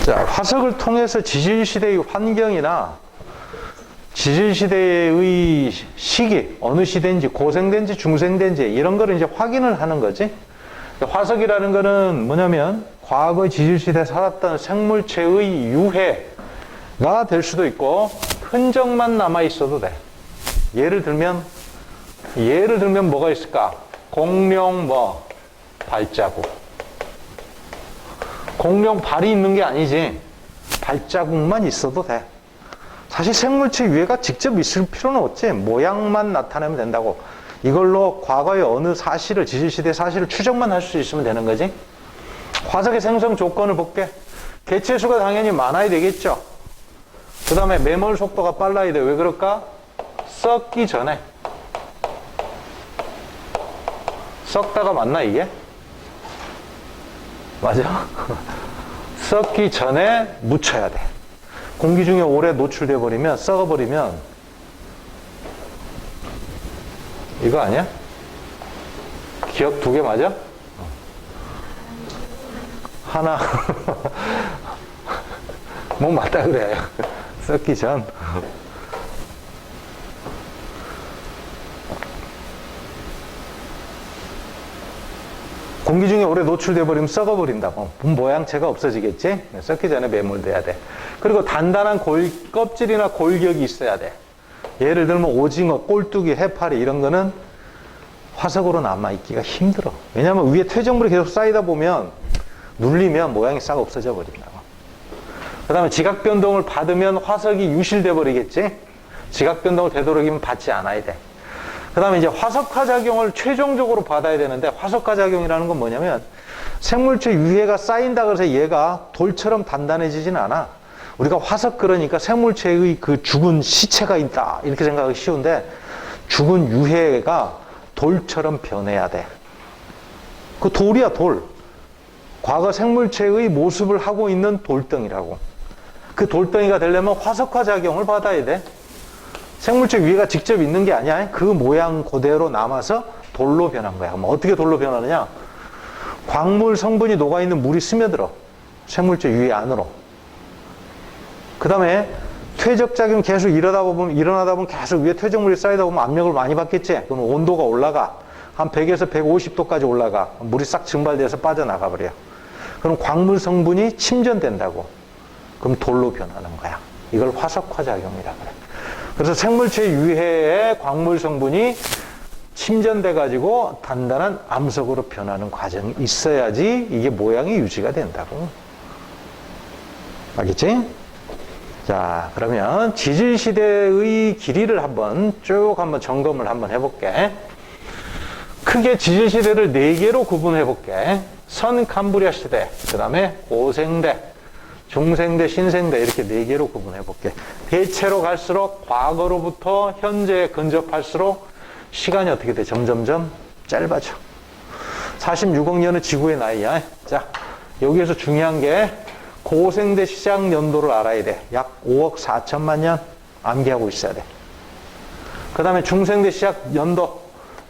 자, 화석을 통해서 지질시대의 환경이나 지질시대의 시기, 어느 시대인지, 고생된지, 중생된지, 이런 거를 이제 확인을 하는 거지. 화석이라는 거는 뭐냐면, 과거 지질시대에 살았던 생물체의 유해가 될 수도 있고, 흔적만 남아있어도 돼. 예를 들면 뭐가 있을까? 공룡 발자국. 공룡 발이 있는 게 아니지. 발자국만 있어도 돼. 사실 생물체 유해가 직접 있을 필요는 없지. 모양만 나타내면 된다고. 이걸로 과거의 어느 사실을, 지질시대 사실을 추정만 할 수 있으면 되는 거지. 화석의 생성 조건을 볼게. 개체수가 당연히 많아야 되겠죠. 그 다음에 매몰 속도가 빨라야 돼. 왜 그럴까? 썩기 전에. 썩다가 맞나 이게? 맞아? 썩기 전에 묻혀야 돼. 공기 중에 오래 노출돼 버리면, 썩어 버리면 이거 아니야? 기억 2개 맞아? 하나 뭐 맞다 그래. 썩기 전. 공기 중에 오래 노출돼 버리면 썩어 버린다고. 모양체가 없어지겠지? 썩기 전에 매몰돼야 돼. 그리고 단단한 껍질이나 골격이 있어야 돼. 예를 들면 오징어, 꼴뚜기, 해파리 이런 거는 화석으로 남아있기가 힘들어. 왜냐하면 위에 퇴적물이 계속 쌓이다 보면 눌리면 모양이 싹 없어져 버린다고. 그 다음에 지각변동을 받으면 화석이 유실돼 버리겠지? 지각변동을 되도록이면 받지 않아야 돼. 그 다음에 이제 화석화 작용을 최종적으로 받아야 되는데, 화석화 작용이라는 건 뭐냐면 생물체 유해가 쌓인다 그래서 얘가 돌처럼 단단해지진 않아. 우리가 화석 그러니까 생물체의 그 죽은 시체가 있다 이렇게 생각하기 쉬운데, 죽은 유해가 돌처럼 변해야 돼. 그 돌이야, 돌. 과거 생물체의 모습을 하고 있는 돌덩이라고. 그 돌덩이가 되려면 화석화 작용을 받아야 돼. 생물체 위에가 직접 있는 게 아니야. 그 모양 그대로 남아서 돌로 변한 거야. 그럼 어떻게 돌로 변하느냐? 광물 성분이 녹아있는 물이 스며들어. 생물체 위에 안으로. 그 다음에 퇴적작용 계속 일어나다 보면 계속 위에 퇴적물이 쌓이다 보면 압력을 많이 받겠지? 그럼 온도가 올라가. 한 100에서 150도까지 올라가. 물이 싹 증발돼서 빠져나가 버려. 그럼 광물 성분이 침전된다고. 그럼 돌로 변하는 거야. 이걸 화석화 작용이라 그래. 그래서 생물체 유해의 광물 성분이 침전돼 가지고 단단한 암석으로 변하는 과정이 있어야지 이게 모양이 유지가 된다고. 알겠지? 자, 그러면 지질시대의 길이를 한번 점검을 한번 해볼게. 크게 지질시대를 4개로 구분해볼게. 선캄브리아 시대, 그 다음에 고생대, 중생대, 신생대 이렇게 4개로 구분해볼게. 대체로 갈수록 과거로부터 현재에 근접할수록 시간이 어떻게 돼? 점점점 짧아져. 46억 년은 지구의 나이야. 자, 여기에서 중요한 게 고생대 시작 연도를 알아야 돼. 약 5억 4천만 년 암기하고 있어야 돼. 그 다음에 중생대 시작 연도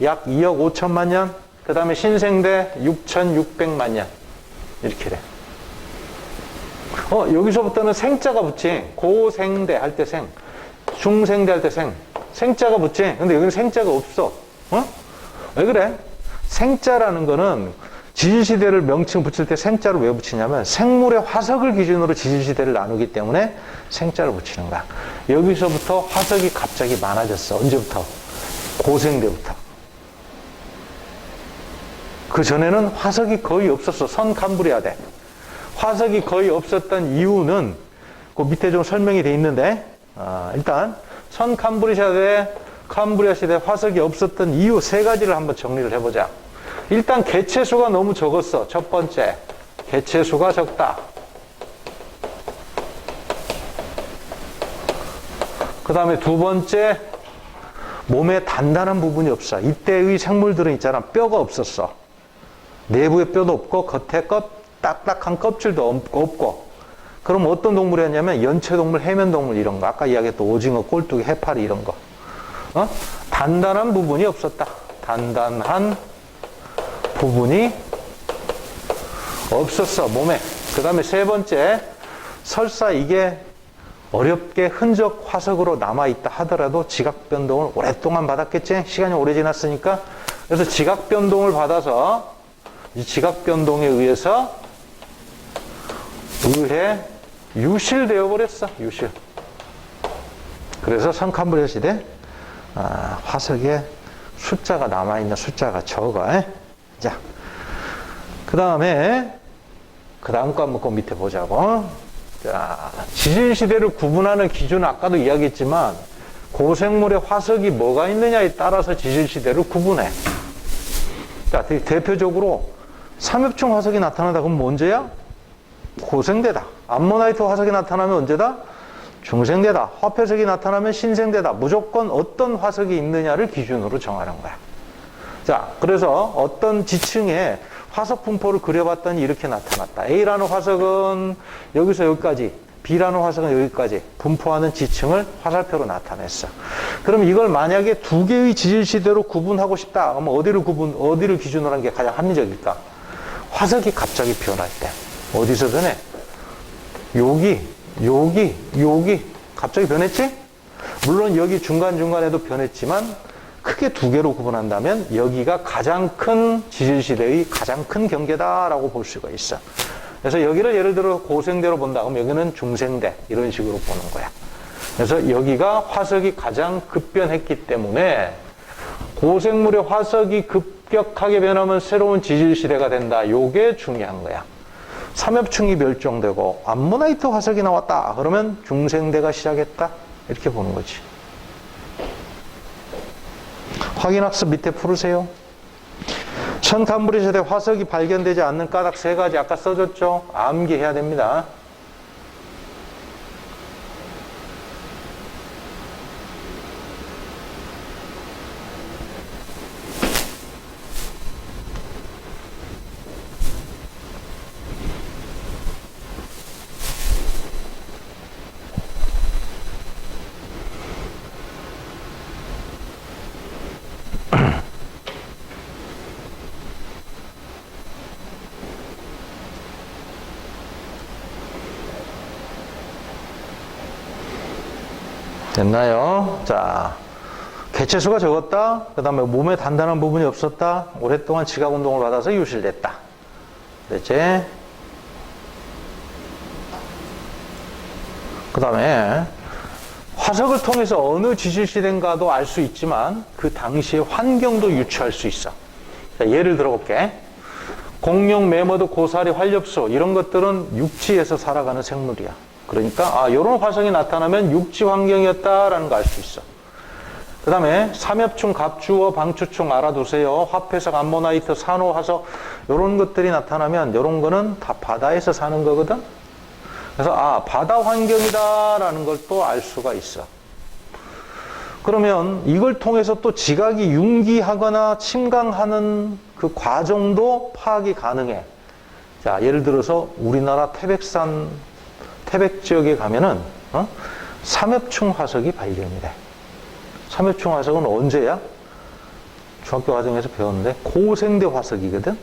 약 2억 5천만 년. 그 다음에 신생대 6,600만 년. 이렇게 돼. 여기서부터는 생자가 붙지. 고생대 할 때 생, 중생대 할 때 생. 생자가 붙지. 근데 여기는 생자가 없어. 왜 그래? 생자라는 거는 지질시대를 명칭 붙일 때 생자를 왜 붙이냐면 생물의 화석을 기준으로 지질시대를 나누기 때문에 생자를 붙이는 거야. 여기서부터 화석이 갑자기 많아졌어. 언제부터? 고생대부터. 그 전에는 화석이 거의 없었어. 선캄브리아대. 화석이 거의 없었던 이유는 그 밑에 좀 설명이 돼 있는데, 일단 캄브리아 시대 화석이 없었던 이유 3가지를 한번 정리를 해보자. 일단 개체수가 너무 적었어. 첫 번째, 개체수가 적다. 그 다음에 2번째, 몸에 단단한 부분이 없어. 이때의 생물들은 있잖아, 뼈가 없었어. 내부에 뼈도 없고 겉에 딱딱한 껍질도 없고. 그럼 어떤 동물이었냐면 연체동물, 해면동물 이런 거. 아까 이야기했던 오징어, 꼴뚜기, 해파리 이런 거. 단단한 부분이 없었다. 단단한 부분이 없었어, 몸에. 그 다음에 3번째, 설사 이게 어렵게 흔적 화석으로 남아있다 하더라도 지각 변동을 오랫동안 받았겠지? 시간이 오래 지났으니까. 그래서 지각 변동을 받아서 이 지각 변동에 의해 유실되어 버렸어. 유실. 그래서 선캄브리아 시대 화석에 숫자가 남아있는 숫자가 적어. 자, 그 다음에 거 한번 그 밑에 보자고. 자, 지질시대를 구분하는 기준은 아까도 이야기했지만 고생물의 화석이 뭐가 있느냐에 따라서 지질시대를 구분해. 자, 대표적으로 삼엽충 화석이 나타나다 그럼 언제야? 고생대다. 암모나이트 화석이 나타나면 언제다? 중생대다. 화폐석이 나타나면 신생대다. 무조건 어떤 화석이 있느냐를 기준으로 정하는 거야. 자, 그래서 어떤 지층에 화석 분포를 그려봤더니 이렇게 나타났다. A라는 화석은 여기서 여기까지, B라는 화석은 여기까지 분포하는 지층을 화살표로 나타냈어. 그럼 이걸 만약에 두 개의 지질시대로 구분하고 싶다. 그러면 어디를 기준으로 하는 게 가장 합리적일까? 화석이 갑자기 변할 때. 어디서 변해? 여기 갑자기 변했지? 물론 여기 중간중간에도 변했지만 크게 두 개로 구분한다면 여기가 가장 큰 지질시대의 가장 큰 경계다라고 볼 수가 있어. 그래서 여기를 예를 들어 고생대로 본다. 그럼 여기는 중생대 이런 식으로 보는 거야. 그래서 여기가 화석이 가장 급변했기 때문에 고생물의 화석이 급격하게 변하면 새로운 지질시대가 된다. 요게 중요한 거야. 삼엽충이 멸종되고 암모나이트 화석이 나왔다. 그러면 중생대가 시작했다. 이렇게 보는 거지. 확인학습 밑에 풀으세요. 선캄브리아 시대 화석이 발견되지 않는 까닭 3가지 아까 써줬죠? 암기해야 됩니다. 됐나요? 자, 개체수가 적었다. 그 다음에 몸에 단단한 부분이 없었다. 오랫동안 지각 운동을 받아서 유실됐다. 됐지? 그 다음에 화석을 통해서 어느 지질시대인가도 알 수 있지만 그 당시의 환경도 유추할 수 있어. 자, 예를 들어볼게. 공룡, 매머드, 고사리, 활엽소 이런 것들은 육지에서 살아가는 생물이야. 그러니까 이런 화석이 나타나면 육지 환경이었다라는 거 알 수 있어. 그 다음에 삼엽충, 갑주어, 방추충 알아두세요. 화폐석, 암모나이트, 산호, 화석 이런 것들이 나타나면 이런 거는 다 바다에서 사는 거거든. 그래서 바다 환경이다라는 걸 또 알 수가 있어. 그러면 이걸 통해서 또 지각이 융기하거나 침강하는 그 과정도 파악이 가능해. 자, 예를 들어서 우리나라 태백 지역에 가면은 삼엽충 화석이 발견이 돼. 삼엽충 화석은 언제야? 중학교 과정에서 배웠는데 고생대 화석이거든.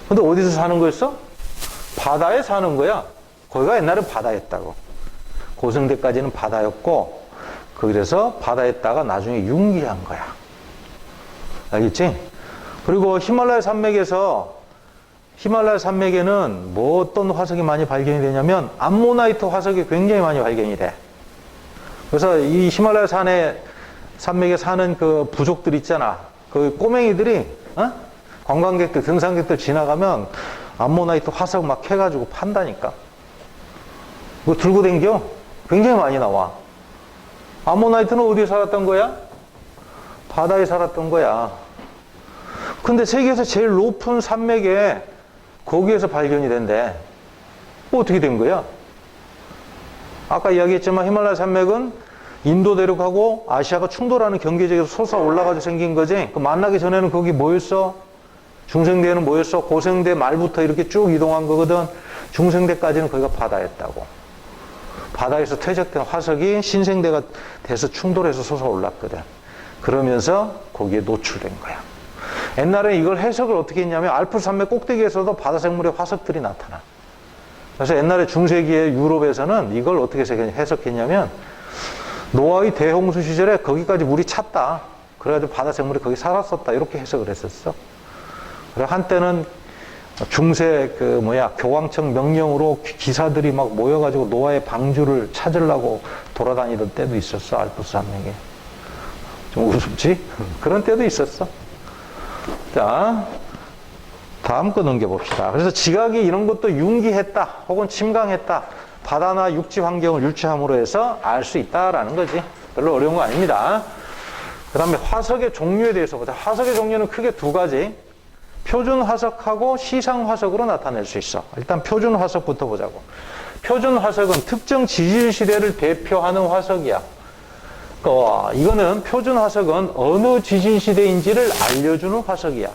근데 어디서 사는 거였어? 바다에 사는 거야. 거기가 옛날에 바다였다고. 고생대까지는 바다였고 그래서 바다에다가 나중에 융기한 거야. 알겠지? 그리고 히말라야 산맥에는 뭐 어떤 화석이 많이 발견이 되냐면 암모나이트 화석이 굉장히 많이 발견이 돼. 그래서 이 히말라야 산맥에 사는 그 부족들 있잖아. 그 꼬맹이들이 관광객들, 등산객들 지나가면 암모나이트 화석 막 해가지고 판다니까. 그거 들고 댕겨. 굉장히 많이 나와. 암모나이트는 어디에 살았던 거야? 바다에 살았던 거야. 근데 세계에서 제일 높은 산맥에 거기에서 발견이 된대. 어떻게 된 거야? 아까 이야기했지만 히말라야 산맥은 인도 대륙하고 아시아가 충돌하는 경계지에서 솟아 올라가지고 생긴 거지. 그 만나기 전에는 거기 뭐였어? 중생대는 뭐였어? 고생대 말부터 이렇게 쭉 이동한 거거든. 중생대까지는 거기가 바다였다고. 바다에서 퇴적된 화석이 신생대가 돼서 충돌해서 솟아올랐거든. 그러면서 거기에 노출된 거야. 옛날에 이걸 해석을 어떻게 했냐면 알프스 산맥 꼭대기에서도 바다 생물의 화석들이 나타나. 그래서 옛날에 중세기의 유럽에서는 이걸 어떻게 해석했냐면 노아의 대홍수 시절에 거기까지 물이 찼다. 그래가지고 바다 생물이 거기 살았었다. 이렇게 해석을 했었어. 그리고 한때는 중세 교황청 명령으로 기사들이 막 모여가지고 노아의 방주를 찾으려고 돌아다니던 때도 있었어. 알프스 산맥에. 좀 우습지? 그런 때도 있었어. 자, 다음 거 넘겨봅시다. 그래서 지각이 이런 것도 융기했다 혹은 침강했다. 바다나 육지 환경을 유추함으로 해서 알 수 있다라는 거지. 별로 어려운 거 아닙니다. 그 다음에 화석의 종류에 대해서 보자. 화석의 종류는 크게 두 가지. 표준 화석하고 시상 화석으로 나타낼 수 있어. 일단 표준 화석부터 보자고. 표준 화석은 특정 지질 시대를 대표하는 화석이야. 이거는 표준 화석은 어느 지질 시대인지를 알려주는 화석이야.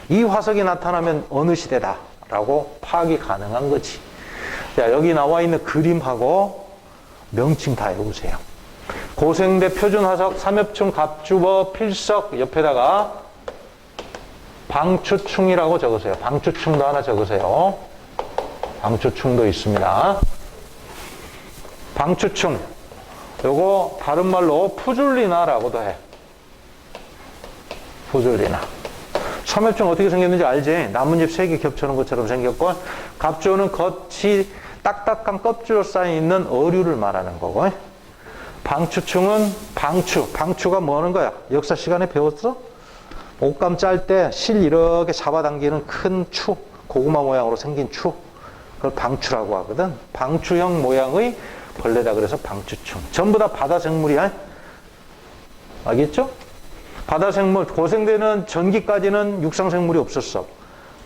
이 화석이 나타나면 어느 시대다라고 파악이 가능한 거지. 자, 여기 나와 있는 그림하고 명칭 다 외우세요. 고생대 표준 화석, 삼엽충, 갑주버, 필석 옆에다가 방추충이라고 적으세요. 방추충도 하나 적으세요. 방추충도 있습니다. 방추충. 요거 다른 말로 푸줄리나라고도 해. 푸줄리나. 삼엽충 어떻게 생겼는지 알지? 나뭇잎 3개 겹쳐놓은 것처럼 생겼고, 갑주는 겉이 딱딱한 껍질로 쌓여있는 어류를 말하는 거고, 방추충은 방추가 뭐 하는 거야? 역사 시간에 배웠어? 옷감 짤 때 실 이렇게 잡아당기는 큰 추, 고구마 모양으로 생긴 추, 그걸 방추라고 하거든. 방추형 모양의 벌레다 그래서 방추충. 전부 다 바다 생물이야. 알겠죠? 바다 생물, 고생대는 전기까지는 육상 생물이 없었어.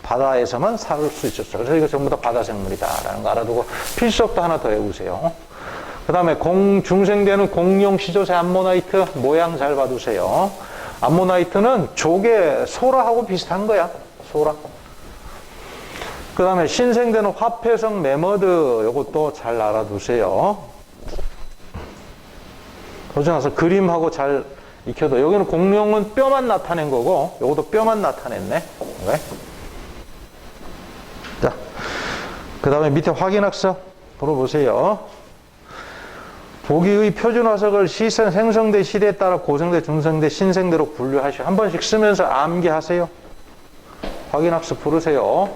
바다에서만 살 수 있었어. 그래서 이거 전부 다 바다 생물이다라는 거 알아두고, 필석도 하나 더 해보세요. 그 다음에 중생대는 공룡 시조새 암모나이트 모양 잘 봐두세요. 암모나이트는 조개, 소라하고 비슷한 거야. 소라. 그 다음에 신생대는 화폐성 매머드, 이것도 잘 알아두세요. 그러고 나서 그림하고 잘 익혀도, 여기는 공룡은 뼈만 나타낸 거고, 이것도 뼈만 나타냈네. 왜? 자, 그 다음에 밑에 확인학석 물어보세요. 보기의 표준 화석을 생성대 시대에 따라 고생대, 중생대, 신생대로 분류하시오. 한 번씩 쓰면서 암기하세요. 확인학습 부르세요.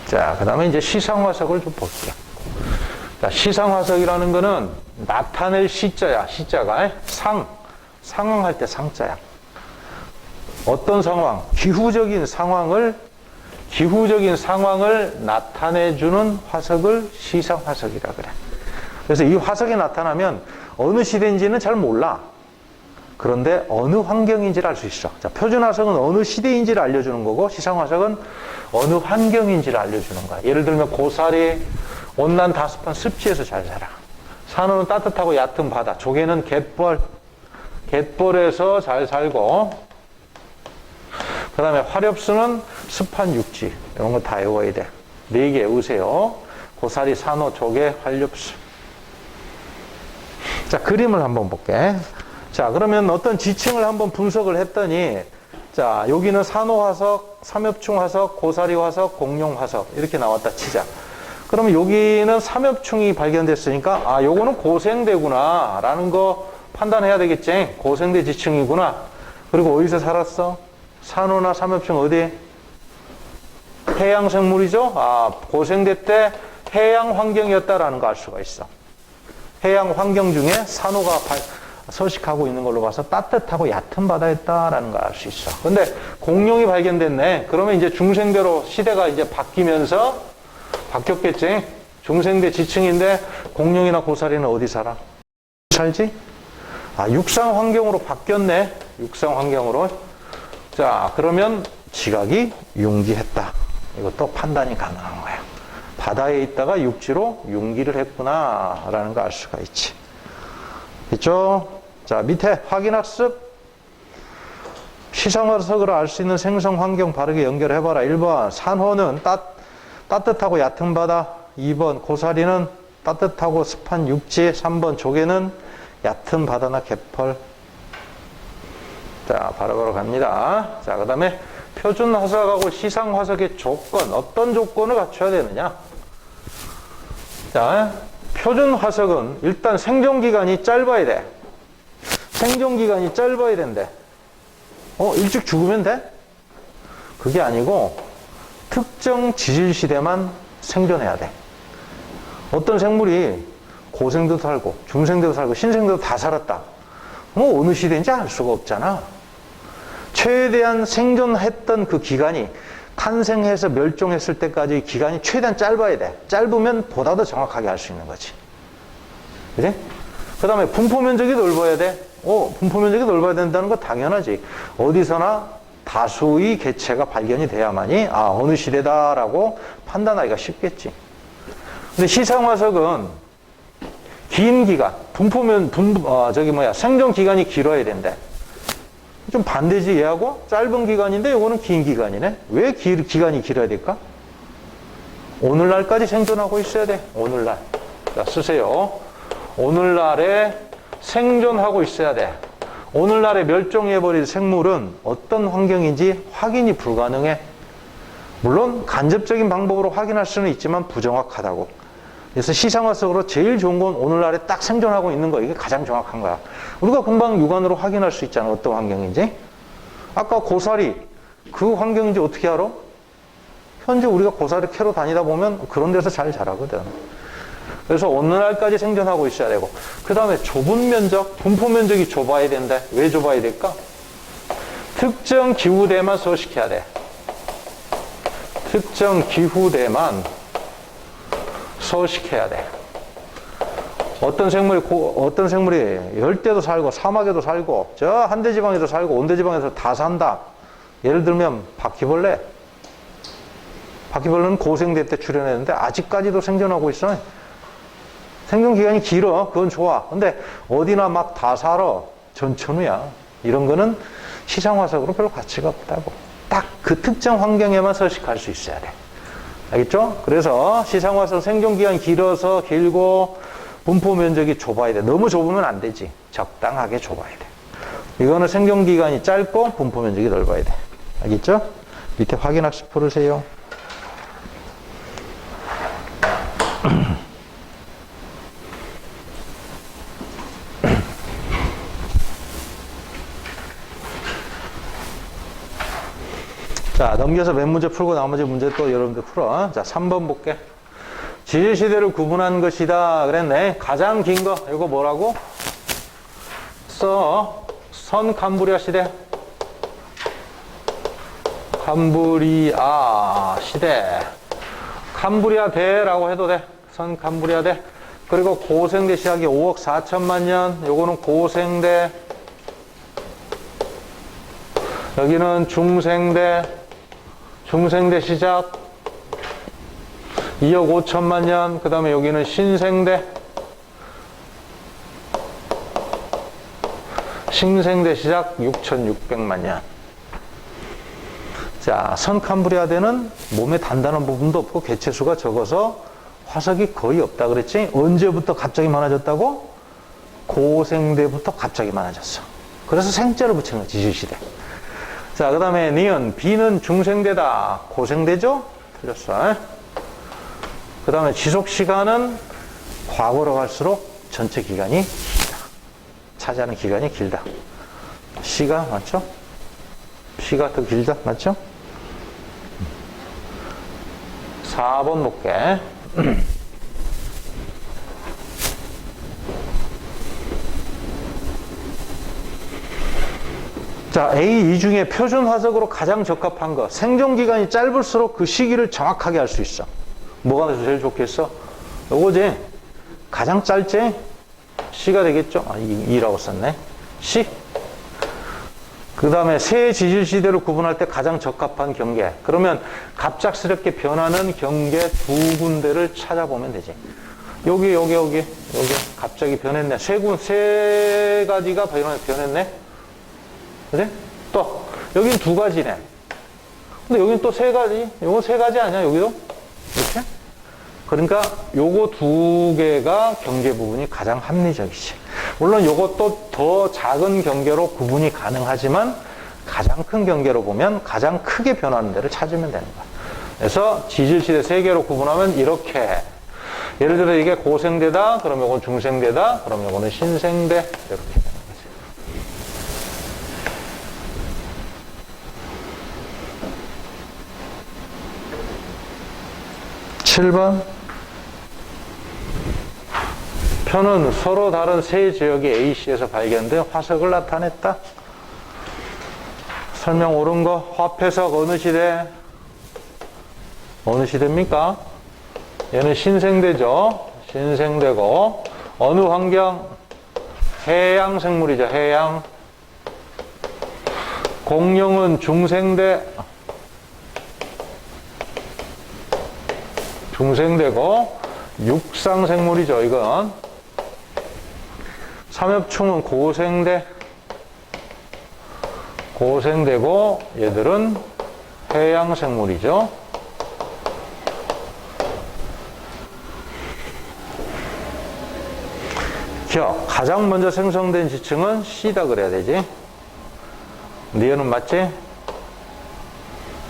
자, 그 다음에 이제 시상화석을 좀 볼게요. 자, 시상화석이라는 거는 나타낼 시자야. 시자가 상황할 때 상자야. 어떤 상황, 기후적인 상황을 나타내주는 화석을 시상화석이라 그래. 그래서 이 화석이 나타나면 어느 시대인지는 잘 몰라. 그런데 어느 환경인지를 알 수 있어. 자, 표준화석은 어느 시대인지를 알려주는 거고, 시상화석은 어느 환경인지를 알려주는 거야. 예를 들면 고사리, 온난 다습한 습지에서 잘 살아. 산호는 따뜻하고 얕은 바다, 조개는 갯벌에서 잘 살고, 그 다음에 화렵수는 습한 육지. 이런 거 다 외워야 돼. 4개 외우세요. 고사리, 산호, 조개, 화렵수. 자, 그림을 한번 볼게. 자, 그러면 어떤 지층을 한번 분석을 했더니, 자, 여기는 산호화석, 삼엽충화석, 고사리화석, 공룡화석 이렇게 나왔다 치자. 그러면 여기는 삼엽충이 발견됐으니까, 아, 요거는 고생대구나 라는 거 판단해야 되겠지. 고생대 지층이구나. 그리고 어디서 살았어? 산호나 삼엽충 어디? 해양 생물이죠. 아, 고생대 때 해양 환경이었다라는 거 알 수가 있어. 해양 환경 중에 산호가 서식하고 있는 걸로 봐서 따뜻하고 얕은 바다였다라는 걸 알 수 있어. 근데 공룡이 발견됐네. 그러면 이제 중생대로 시대가 이제 바뀌었겠지. 중생대 지층인데 공룡이나 고사리는 어디 살지? 아, 육상 환경으로 바뀌었네. 육상 환경으로. 자, 그러면 지각이 융기했다. 이것도 판단이 가능한 거야. 바다에 있다가 육지로 융기를 했구나라는 거 알 수가 있지. 있죠? 자, 밑에 확인학습. 시상화석으로 알 수 있는 생성 환경 바르게 연결해봐라. 1번, 산호는 따뜻하고 얕은 바다. 2번, 고사리는 따뜻하고 습한 육지. 3번, 조개는 얕은 바다나 갯벌. 자, 바로바로 갑니다. 자, 그 다음에 표준 화석하고 시상 화석의 조건, 어떤 조건을 갖춰야 되느냐? 자, 표준 화석은 일단 생존기간이 짧아야 돼. 생존기간이 짧아야 된대. 일찍 죽으면 돼? 그게 아니고 특정 지질시대만 생존해야 돼. 어떤 생물이 고생도 살고 중생도 살고 신생도 다 살았다. 어느 시대인지 알 수가 없잖아. 최대한 생존했던 그 기간이 탄생해서 멸종했을 때까지 기간이 최대한 짧아야 돼. 짧으면 보다 더 정확하게 알 수 있는 거지. 그지? 그 다음에 분포 면적이 넓어야 돼. 분포 면적이 넓어야 된다는 거 당연하지. 어디서나 다수의 개체가 발견이 돼야만이 어느 시대다라고 판단하기가 쉽겠지. 근데 시상화석은 긴 기간, 생존 기간이 길어야 된대. 좀 반대지 얘하고 짧은 기간인데 요거는 긴 기간이네. 왜 기간이 길어야 될까? 오늘날까지 생존하고 있어야 돼. 오늘날. 자, 쓰세요. 오늘날에 생존하고 있어야 돼. 오늘날에 멸종해버린 생물은 어떤 환경인지 확인이 불가능해. 물론 간접적인 방법으로 확인할 수는 있지만 부정확하다고. 그래서 시상화석으로 제일 좋은 건 오늘날에 딱 생존하고 있는 거. 이게 가장 정확한 거야. 우리가 금방 육안으로 확인할 수 있잖아. 어떤 환경인지. 아까 고사리, 그 환경인지 어떻게 알아? 현재 우리가 고사리 캐러 다니다 보면 그런 데서 잘 자라거든. 그래서 오늘날까지 생존하고 있어야 되고, 그 다음에 좁은 면적, 분포 면적이 좁아야 된다. 왜 좁아야 될까? 특정 기후대만 서식해야 돼. 특정 기후대만 서식해야 돼. 어떤 생물이 열대도 살고 사막에도 살고 저 한대지방에도 살고 온대지방에서 다 산다. 예를 들면 바퀴벌레. 바퀴벌레는 고생대 때 출현했는데 아직까지도 생존하고 있어. 생존 기간이 길어. 그건 좋아. 근데 어디나 막 다 살아. 전천후야. 이런 거는 시상화석으로 별로 가치가 없다고. 딱 그 특정 환경에만 서식할 수 있어야 돼. 알겠죠? 그래서 시상화석 생존 기간이 길어서 길고 분포 면적이 좁아야 돼. 너무 좁으면 안 되지. 적당하게 좁아야 돼. 이거는 생존 기간이 짧고 분포 면적이 넓어야 돼. 알겠죠? 밑에 확인학습 풀으세요. 자, 넘겨서 맨 문제 풀고 나머지 문제 또 여러분들 풀어. 자, 3번 볼게. 지질시대를 구분한 것이다 그랬네. 가장 긴 거 이거 뭐라고? 선캄브리아 시대. 캄브리아 시대. 캄브리아 대라고 해도 돼. 선캄브리아 대. 그리고 고생대 시작이 5억 4천만 년. 요거는 고생대. 여기는 중생대. 중생대 시작 2억 5천만 년. 그 다음에 여기는 신생대. 신생대 시작 6,600만 년. 자, 선캄브리아대는 몸에 단단한 부분도 없고 개체수가 적어서 화석이 거의 없다 그랬지? 언제부터 갑자기 많아졌다고? 고생대부터 갑자기 많아졌어. 그래서 생자를 붙인 거지, 지질시대. 자, 그 다음에 니은, B는 중생대다. 고생대죠? 틀렸어. 그 다음에 지속시간은 과거로 갈수록 전체 기간이 길다. 차지하는 기간이 길다. C가 맞죠? C가 더 길다. 맞죠? 4번 볼게. 자, A, 이 중에 표준 화석으로 가장 적합한 거. 생존기간이 짧을수록 그 시기를 정확하게 알 수 있어. 뭐가 제일 좋겠어? 요거지. 가장 짧지? C가 되겠죠? 2라고 썼네. C. 그 다음에 새 지질시대로 구분할 때 가장 적합한 경계. 그러면 갑작스럽게 변하는 경계 두 군데를 찾아보면 되지. 여기 갑자기 변했네. 세 가지가 변했네. 그래? 또 여긴 두 가지네. 근데 여긴 또 세 가지. 요거 세 가지 아니야? 여기도? 이렇게? 그러니까 요거 두 개가 경계 부분이 가장 합리적이지. 물론 이것도 더 작은 경계로 구분이 가능하지만 가장 큰 경계로 보면 가장 크게 변하는 데를 찾으면 되는 거야. 그래서 지질시대 세 개로 구분하면 이렇게, 예를 들어 이게 고생대다, 그럼 이건 중생대다, 그럼 이거는 신생대, 이렇게 되는 거지. (7번) 표는 서로 다른 세 지역이 A씨에서 발견된 화석을 나타냈다. 설명 옳은 거. 화폐석 어느 시대? 어느 시대입니까? 얘는 신생대죠. 신생대고, 어느 환경? 해양 생물이죠. 해양. 공룡은 중생대. 중생대고, 육상 생물이죠. 이건. 삼엽충은 고생대. 고생대고, 얘들은 해양 생물이죠. 기억. 가장 먼저 생성된 지층은 C다 그래야 되지. 니은은 맞지?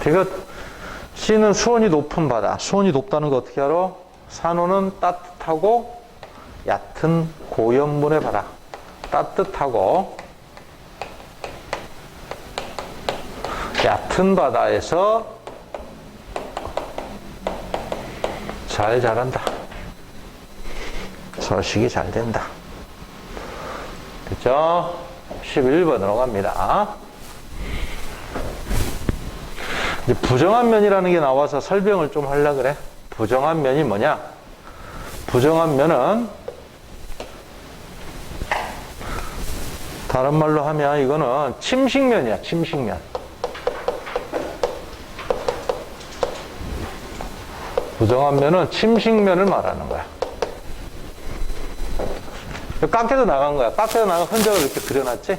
그러니까 C는 수온이 높은 바다. 수온이 높다는 거 어떻게 알아? 산호는 따뜻하고 얕은 고연분의 바다. 따뜻하고 얕은 바다에서 잘 자란다. 서식이 잘 된다. 됐죠? 11번으로 갑니다. 이제 부정한 면이라는 게 나와서 설명을 좀 하려고 그래. 부정한 면이 뭐냐? 부정한 면은 다른 말로 하면 이거는 침식면이야. 침식면. 부정한 면은 침식면을 말하는 거야. 깎여서 나간 거야. 깎여서 나간 흔적을 이렇게 그려놨지?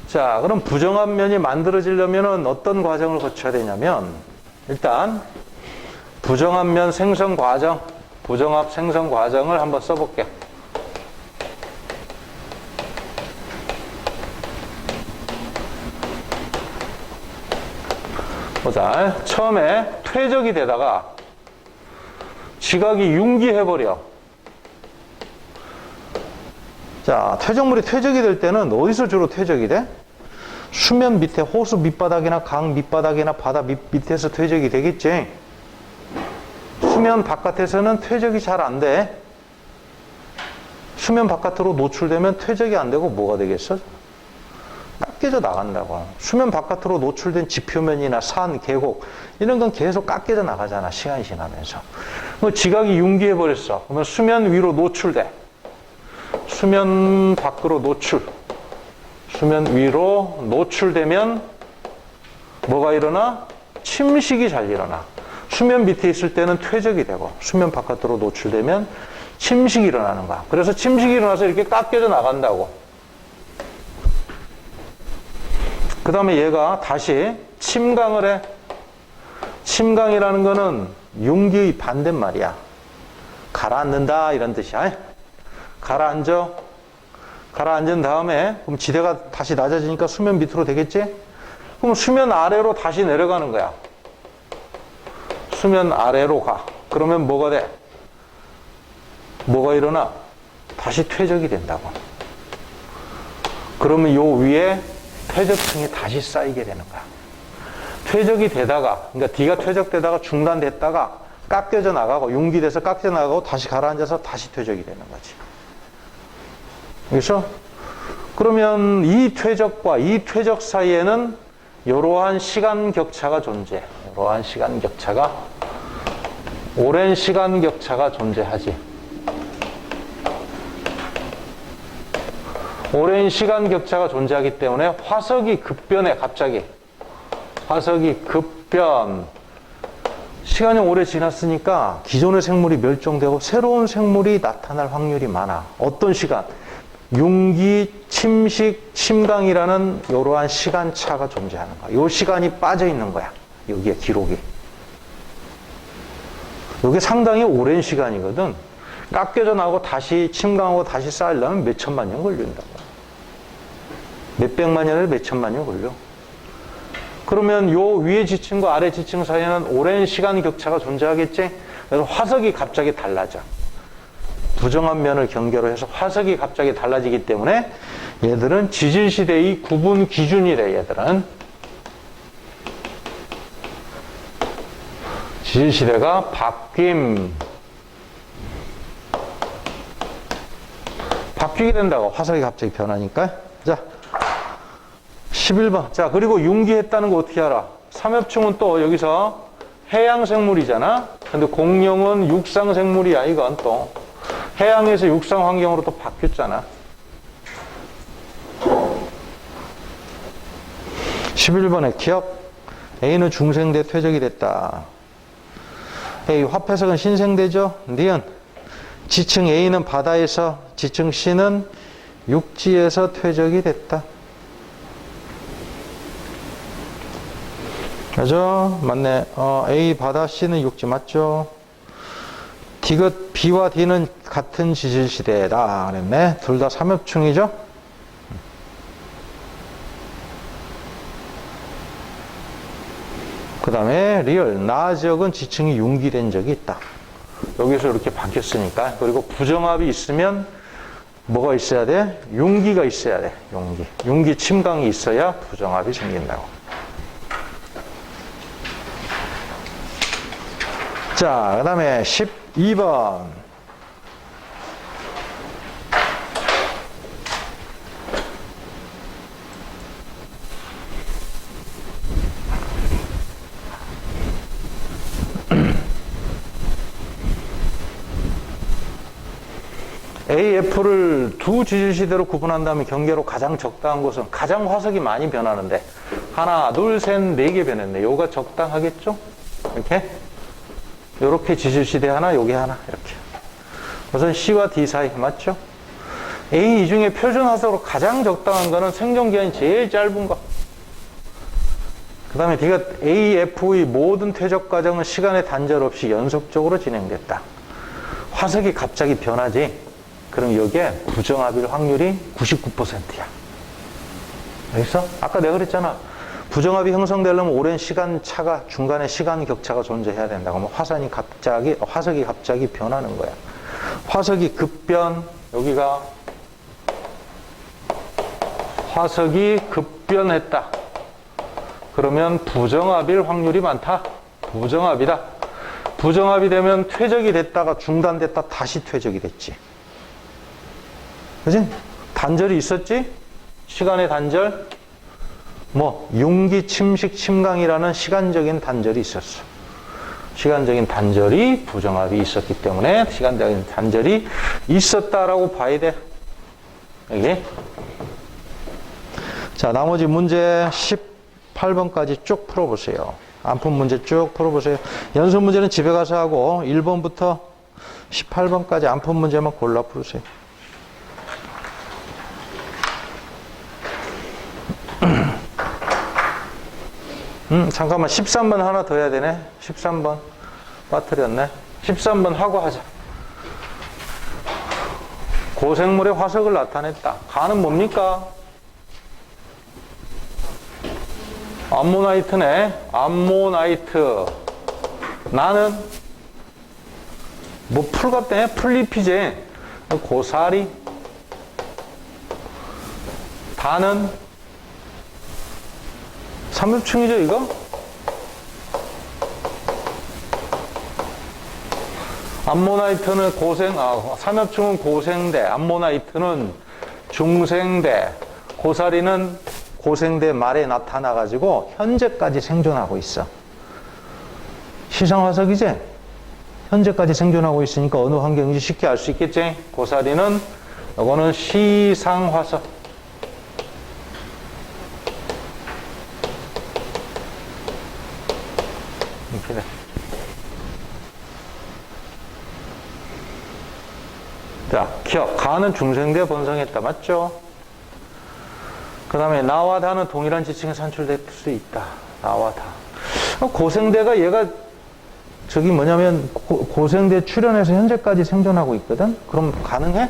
자, 그럼 부정한 면이 만들어지려면 어떤 과정을 거쳐야 되냐면, 일단, 부정한 면 생성 과정, 부정합 생성 과정을 한번 써볼게. 보자. 처음에 퇴적이 되다가 지각이 융기해버려. 자, 퇴적물이 퇴적이 될 때는 어디서 주로 퇴적이 돼? 수면 밑에, 호수 밑바닥이나 강 밑바닥이나 바다 밑에서 퇴적이 되겠지. 수면 바깥에서는 퇴적이 잘 안 돼. 수면 바깥으로 노출되면 퇴적이 안 되고 뭐가 되겠어? 깎여져 나간다고. 수면 바깥으로 노출된 지표면이나 산, 계곡 이런 건 계속 깎여져 나가잖아. 시간이 지나면서. 지각이 융기해버렸어. 그러면 수면 위로 노출돼. 수면 밖으로 노출. 수면 위로 노출되면 뭐가 일어나? 침식이 잘 일어나. 수면 밑에 있을 때는 퇴적이 되고 수면 바깥으로 노출되면 침식이 일어나는 거야. 그래서 침식이 일어나서 이렇게 깎여져 나간다고. 그 다음에 얘가 다시 침강을 해. 침강이라는 거는 융기의 반대말이야. 가라앉는다 이런 뜻이야. 가라앉아. 가라앉은 다음에 그럼 지대가 다시 낮아지니까 수면 밑으로 되겠지? 그럼 수면 아래로 다시 내려가는 거야. 수면 아래로 가. 그러면 뭐가 돼? 뭐가 일어나? 다시 퇴적이 된다고. 그러면 요 위에 퇴적층이 다시 쌓이게 되는 거야. 퇴적이 되다가, 그러니까 D가 퇴적되다가 중단됐다가 깎여져 나가고, 융기돼서 깎여져 나가고 다시 가라앉아서 다시 퇴적이 되는 거지. 그렇죠? 그러면 이 퇴적과 이 퇴적 사이에는 이러한 시간 격차가 존재해. 이러한 시간 격차가, 오랜 시간 격차가 존재하지. 오랜 시간 격차가 존재하기 때문에 화석이 급변해, 갑자기. 화석이 급변. 시간이 오래 지났으니까 기존의 생물이 멸종되고 새로운 생물이 나타날 확률이 많아. 어떤 시간? 융기, 침식, 침강이라는 이러한 시간차가 존재하는 거야. 이 시간이 빠져 있는 거야. 여기에 기록이. 이게 상당히 오랜 시간이거든. 깎여져 나오고 다시 침강하고 다시 쌓으려면 몇 천만 년 걸린다고. 몇 백만 년에서 몇 천만 년 걸려. 그러면 요 위에 지층과 아래 지층 사이에는 오랜 시간 격차가 존재하겠지? 그래서 화석이 갑자기 달라져. 부정한 면을 경계로 해서 화석이 갑자기 달라지기 때문에 얘들은 지질시대의 구분 기준이래, 얘들은. 지질시대가 바뀌게 된다고. 화석이 갑자기 변하니까. 자, 11번. 자, 그리고 융기했다는 거 어떻게 알아? 삼엽충은 또 여기서 해양생물이잖아? 근데 공룡은 육상생물이야, 이건 또. 해양에서 육상 환경으로 또 바뀌었잖아. 11번에 기억. A는 중생대 퇴적이 됐다. A, 화폐석은 신생대죠? 니은. 지층 A는 바다에서, 지층 C는 육지에서 퇴적이 됐다. 그죠? 맞네. A 바다, C는 육지 맞죠? 디귿 B와 D는 같은 지질시대다 그랬네. 둘 다 삼엽충이죠? 그 다음에 리얼. 나 지역은 지층이 융기된 적이 있다. 여기서 이렇게 바뀌었으니까. 그리고 부정합이 있으면 뭐가 있어야 돼? 융기가 있어야 돼. 융기 침강이 있어야 부정합이 생긴다고. 자, 그 다음에 12번. AF를 두 지질시대로 구분한다면 경계로 가장 적당한 곳은 가장 화석이 많이 변하는데 하나, 둘, 셋, 네 개 변했네. 요가 적당하겠죠? 이렇게? 요렇게 지질시대 하나, 요게 하나, 이렇게. 우선 C와 D 사이, 맞죠? A 이 중에 표준 화석으로 가장 적당한 거는 생존기간이 제일 짧은 거. 그 다음에 D가 AF의 모든 퇴적 과정은 시간의 단절 없이 연속적으로 진행됐다. 화석이 갑자기 변하지? 그럼 여기에 부정합일 확률이 99%야. 알겠어? 아까 내가 그랬잖아. 부정합이 형성되려면 오랜 시간 차가, 중간에 시간 격차가 존재해야 된다고. 뭐 화석이 갑자기 변하는 거야. 화석이 급변, 여기가 화석이 급변했다. 그러면 부정합일 확률이 많다. 부정합이다. 부정합이 되면 퇴적이 됐다가 중단됐다 다시 퇴적이 됐지. 그치? 단절이 있었지? 시간의 단절? 뭐 융기 침식 침강이라는 시간적인 단절이 있었어. 시간적인 단절이 부정합이 있었기 때문에 시간적인 단절이 있었다라고 봐야 돼. 여기. 자, 나머지 문제 18번까지 쭉 풀어보세요. 안 푼 문제 쭉 풀어보세요. 연습 문제는 집에 가서 하고 1번부터 18번까지 안 푼 문제만 골라 풀으세요. 잠깐만 13번 하나 더 해야 되네. 13번 빠뜨렸네. 13번 하고 하자. 고생물의 화석을 나타냈다. 가는 뭡니까? 암모나이트네. 암모나이트. 나는 뭐 풀 같대? 풀잎이지. 고사리. 다는 삼엽충이죠, 이거? 암모나이트는 삼엽충은 고생대, 암모나이트는 중생대, 고사리는 고생대 말에 나타나가지고 현재까지 생존하고 있어. 시상화석이지? 현재까지 생존하고 있으니까 어느 환경인지 쉽게 알 수 있겠지? 고사리는, 이거는 시상화석. 이렇게. 자, 기억. 가는 중생대 번성했다. 맞죠? 그 다음에 나와 다는 동일한 지층에 산출될 수 있다. 나와 다. 고생대가 얘가 저기 뭐냐면 고생대 출현해서 현재까지 생존하고 있거든? 그럼 가능해?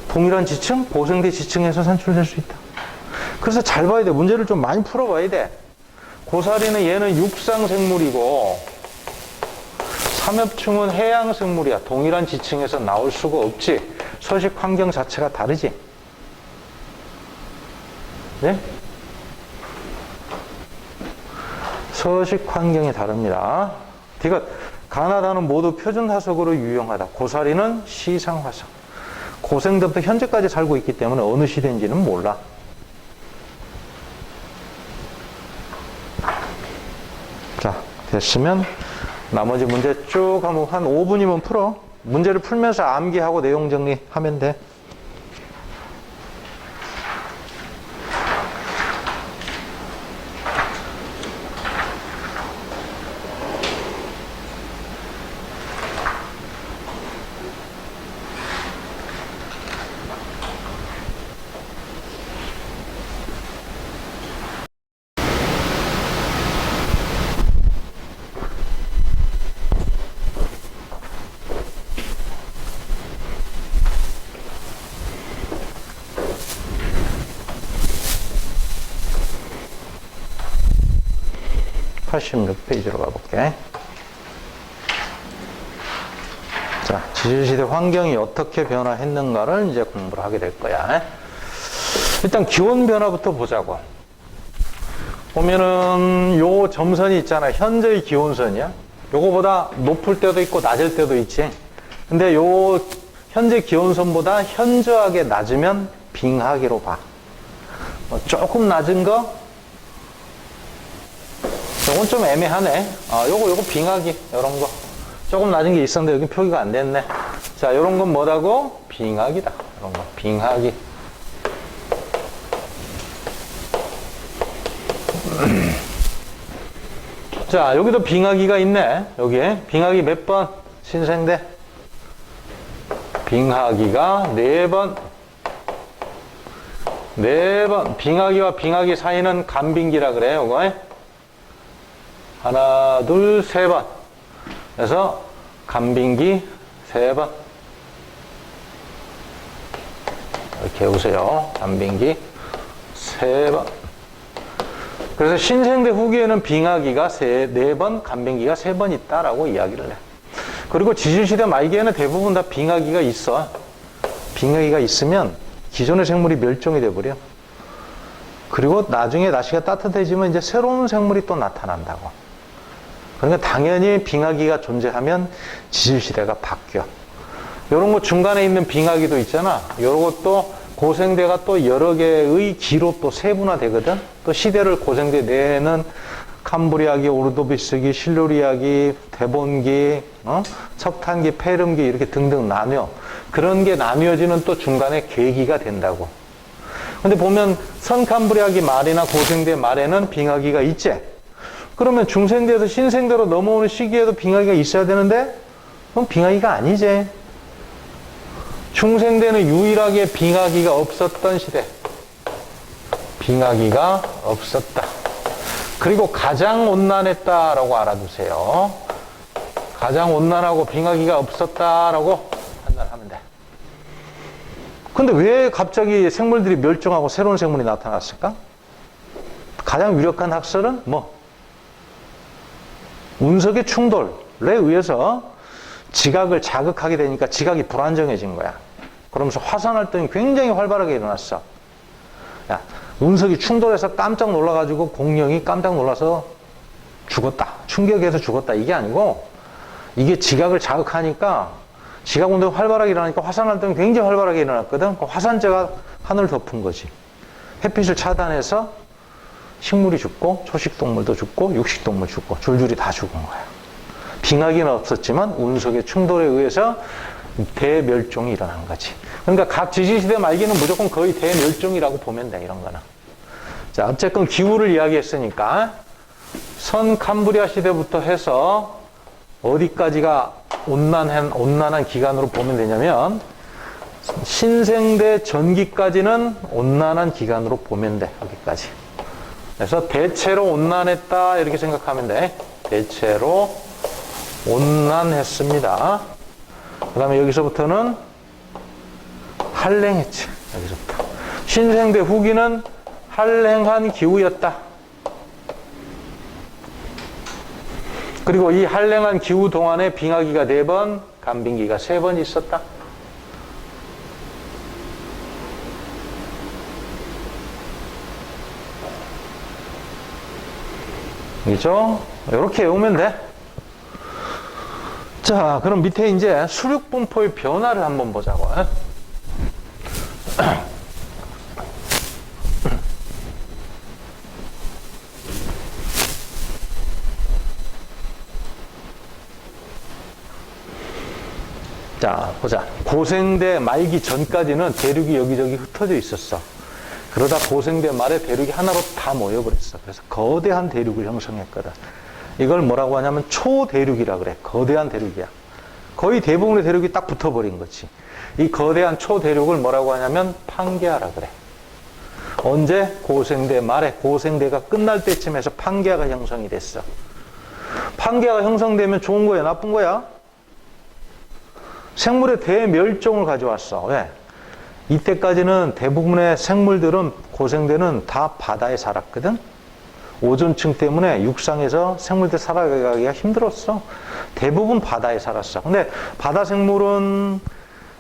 동일한 지층? 고생대 지층에서 산출될 수 있다. 그래서 잘 봐야 돼. 문제를 좀 많이 풀어봐야 돼. 고사리는 얘는 육상생물이고 삼엽충은 해양생물이야. 동일한 지층에서 나올 수가 없지. 서식 환경 자체가 다르지. 네? 서식 환경이 다릅니다. 디귿, 가나다는 모두 표준 화석으로 유용하다. 고사리는 시상 화석. 고생대부터 현재까지 살고 있기 때문에 어느 시대인지는 몰라. 자, 됐으면 나머지 문제 쭉 한번 한 5분이면 풀어. 문제를 풀면서 암기하고 내용 정리하면 돼. 몇 페이지로 가볼게. 자, 지질시대 환경이 어떻게 변화했는가를 이제 공부를 하게 될 거야. 일단 기온 변화부터 보자고. 보면은 요 점선이 있잖아. 현재의 기온선이야. 요거보다 높을 때도 있고 낮을 때도 있지. 근데 요 현재 기온선보다 현저하게 낮으면 빙하기로 봐. 조금 낮은 거 요건 좀 애매하네. 요거 빙하기, 요런 거. 조금 낮은 게 있었는데 여기 표기가 안 됐네. 자, 요런 건 뭐라고? 빙하기다. 요런 거. 빙하기. 자, 여기도 빙하기가 있네. 여기에. 빙하기 몇 번? 신생대. 빙하기가 4번. 4번. 빙하기와 빙하기 사이는 간빙기라 그래, 요거. 하나, 둘, 3번. 그래서 간빙기 3번. 이렇게 우세요. 간빙기 3번. 그래서 신생대 후기에는 빙하기가 4번, 간빙기가 3번 있다라고 이야기를 해. 그리고 지질시대 말기에는 대부분 다 빙하기가 있어. 빙하기가 있으면 기존의 생물이 멸종이 돼버려. 그리고 나중에 날씨가 따뜻해지면 이제 새로운 생물이 또 나타난다고. 그러니까 당연히 빙하기가 존재하면 지질시대가 바뀌어. 요런 거 중간에 있는 빙하기도 있잖아. 요런 것도 고생대가 또 여러 개의 기로 또 세분화되거든. 또 시대를 고생대 내에는 캄브리아기, 오르도비스기, 실루리아기, 데본기, 석탄기, 페름기 이렇게 등등 나뉘어. 그런 게 나뉘어지는 또 중간에 계기가 된다고. 근데 보면 선캄브리아기 말이나 고생대 말에는 빙하기가 있지. 그러면 중생대에서 신생대로 넘어오는 시기에도 빙하기가 있어야 되는데 그럼 빙하기가 아니지. 중생대는 유일하게 빙하기가 없었던 시대. 빙하기가 없었다. 그리고 가장 온난했다라고 알아두세요. 가장 온난하고 빙하기가 없었다라고 판단하면 돼. 근데 왜 갑자기 생물들이 멸종하고 새로운 생물이 나타났을까? 가장 유력한 학설은 뭐? 운석의 충돌에 의해서 지각을 자극하게 되니까 지각이 불안정해진 거야. 그러면서 화산 활동이 굉장히 활발하게 일어났어. 야, 운석이 충돌해서 깜짝 놀라가지고 공룡이 깜짝 놀라서 죽었다. 충격에서 죽었다. 이게 아니고 이게 지각을 자극하니까 지각 운동이 활발하게 일어나니까 화산 활동이 굉장히 활발하게 일어났거든. 그 화산재가 하늘을 덮은 거지. 햇빛을 차단해서 식물이 죽고 초식동물도 죽고 육식동물 죽고 줄줄이 다 죽은 거야. 빙하기는 없었지만 운석의 충돌에 의해서 대멸종이 일어난 거지. 그러니까 각 지질시대 말기는 무조건 거의 대멸종이라고 보면 돼. 이런 거는. 자, 어쨌건 기후를 이야기했으니까 선 캄브리아 시대부터 해서 어디까지가 온난한 기간으로 보면 되냐면 신생대 전기까지는 온난한 기간으로 보면 돼. 여기까지. 그래서 대체로 온난했다 이렇게 생각하면 돼. 대체로 온난했습니다. 그 다음에 여기서부터는 한랭했지. 여기서부터. 신생대 후기는 한랭한 기후였다. 그리고 이 한랭한 기후 동안에 빙하기가 4번, 간빙기가 3번 있었다. 그죠? 이렇게 외우면 돼. 자, 그럼 밑에 이제 수륙 분포의 변화를 한번 보자고. 자, 보자. 고생대 말기 전까지는 대륙이 여기저기 흩어져 있었어. 그러다 고생대 말에 대륙이 하나로 다 모여버렸어. 그래서 거대한 대륙을 형성했거든. 이걸 뭐라고 하냐면 초대륙이라 그래. 거대한 대륙이야. 거의 대부분의 대륙이 딱 붙어버린 거지. 이 거대한 초대륙을 뭐라고 하냐면 판게아라 그래. 언제? 고생대 말에, 고생대가 끝날 때쯤에서 판게아가 형성이 됐어. 판게아가 형성되면 좋은 거야, 나쁜 거야? 생물의 대멸종을 가져왔어. 왜? 이때까지는 대부분의 생물들은, 고생대는 다 바다에 살았거든? 오존층 때문에 육상에서 생물들 살아가기가 힘들었어. 대부분 바다에 살았어. 근데 바다 생물은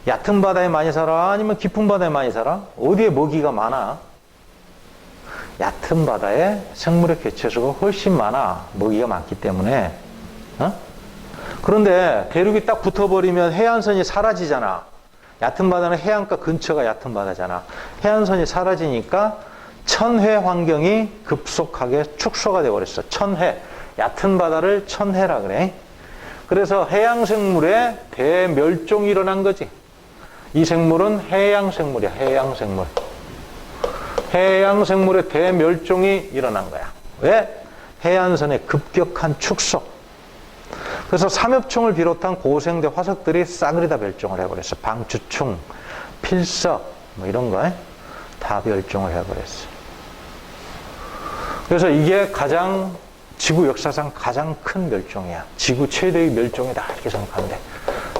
얕은 바다에 많이 살아? 아니면 깊은 바다에 많이 살아? 어디에 먹이가 많아? 얕은 바다에 생물의 개체수가 훨씬 많아. 먹이가 많기 때문에. 그런데 대륙이 딱 붙어버리면 해안선이 사라지잖아. 얕은 바다는 해안가 근처가 얕은 바다잖아. 해안선이 사라지니까 천해 환경이 급속하게 축소가 되어버렸어. 천해. 얕은 바다를 천해라 그래. 그래서 해양생물의 대멸종이 일어난 거지. 이 생물은 해양생물이야. 해양생물. 해양생물의 대멸종이 일어난 거야. 왜? 해안선의 급격한 축소. 그래서 삼엽충을 비롯한 고생대 화석들이 싸그리 다 멸종을 해버렸어. 방추충, 필석, 뭐 이런 거 다 멸종을 해버렸어. 그래서 이게 가장 지구 역사상 가장 큰 멸종이야. 지구 최대의 멸종이다 이렇게 생각하면 돼.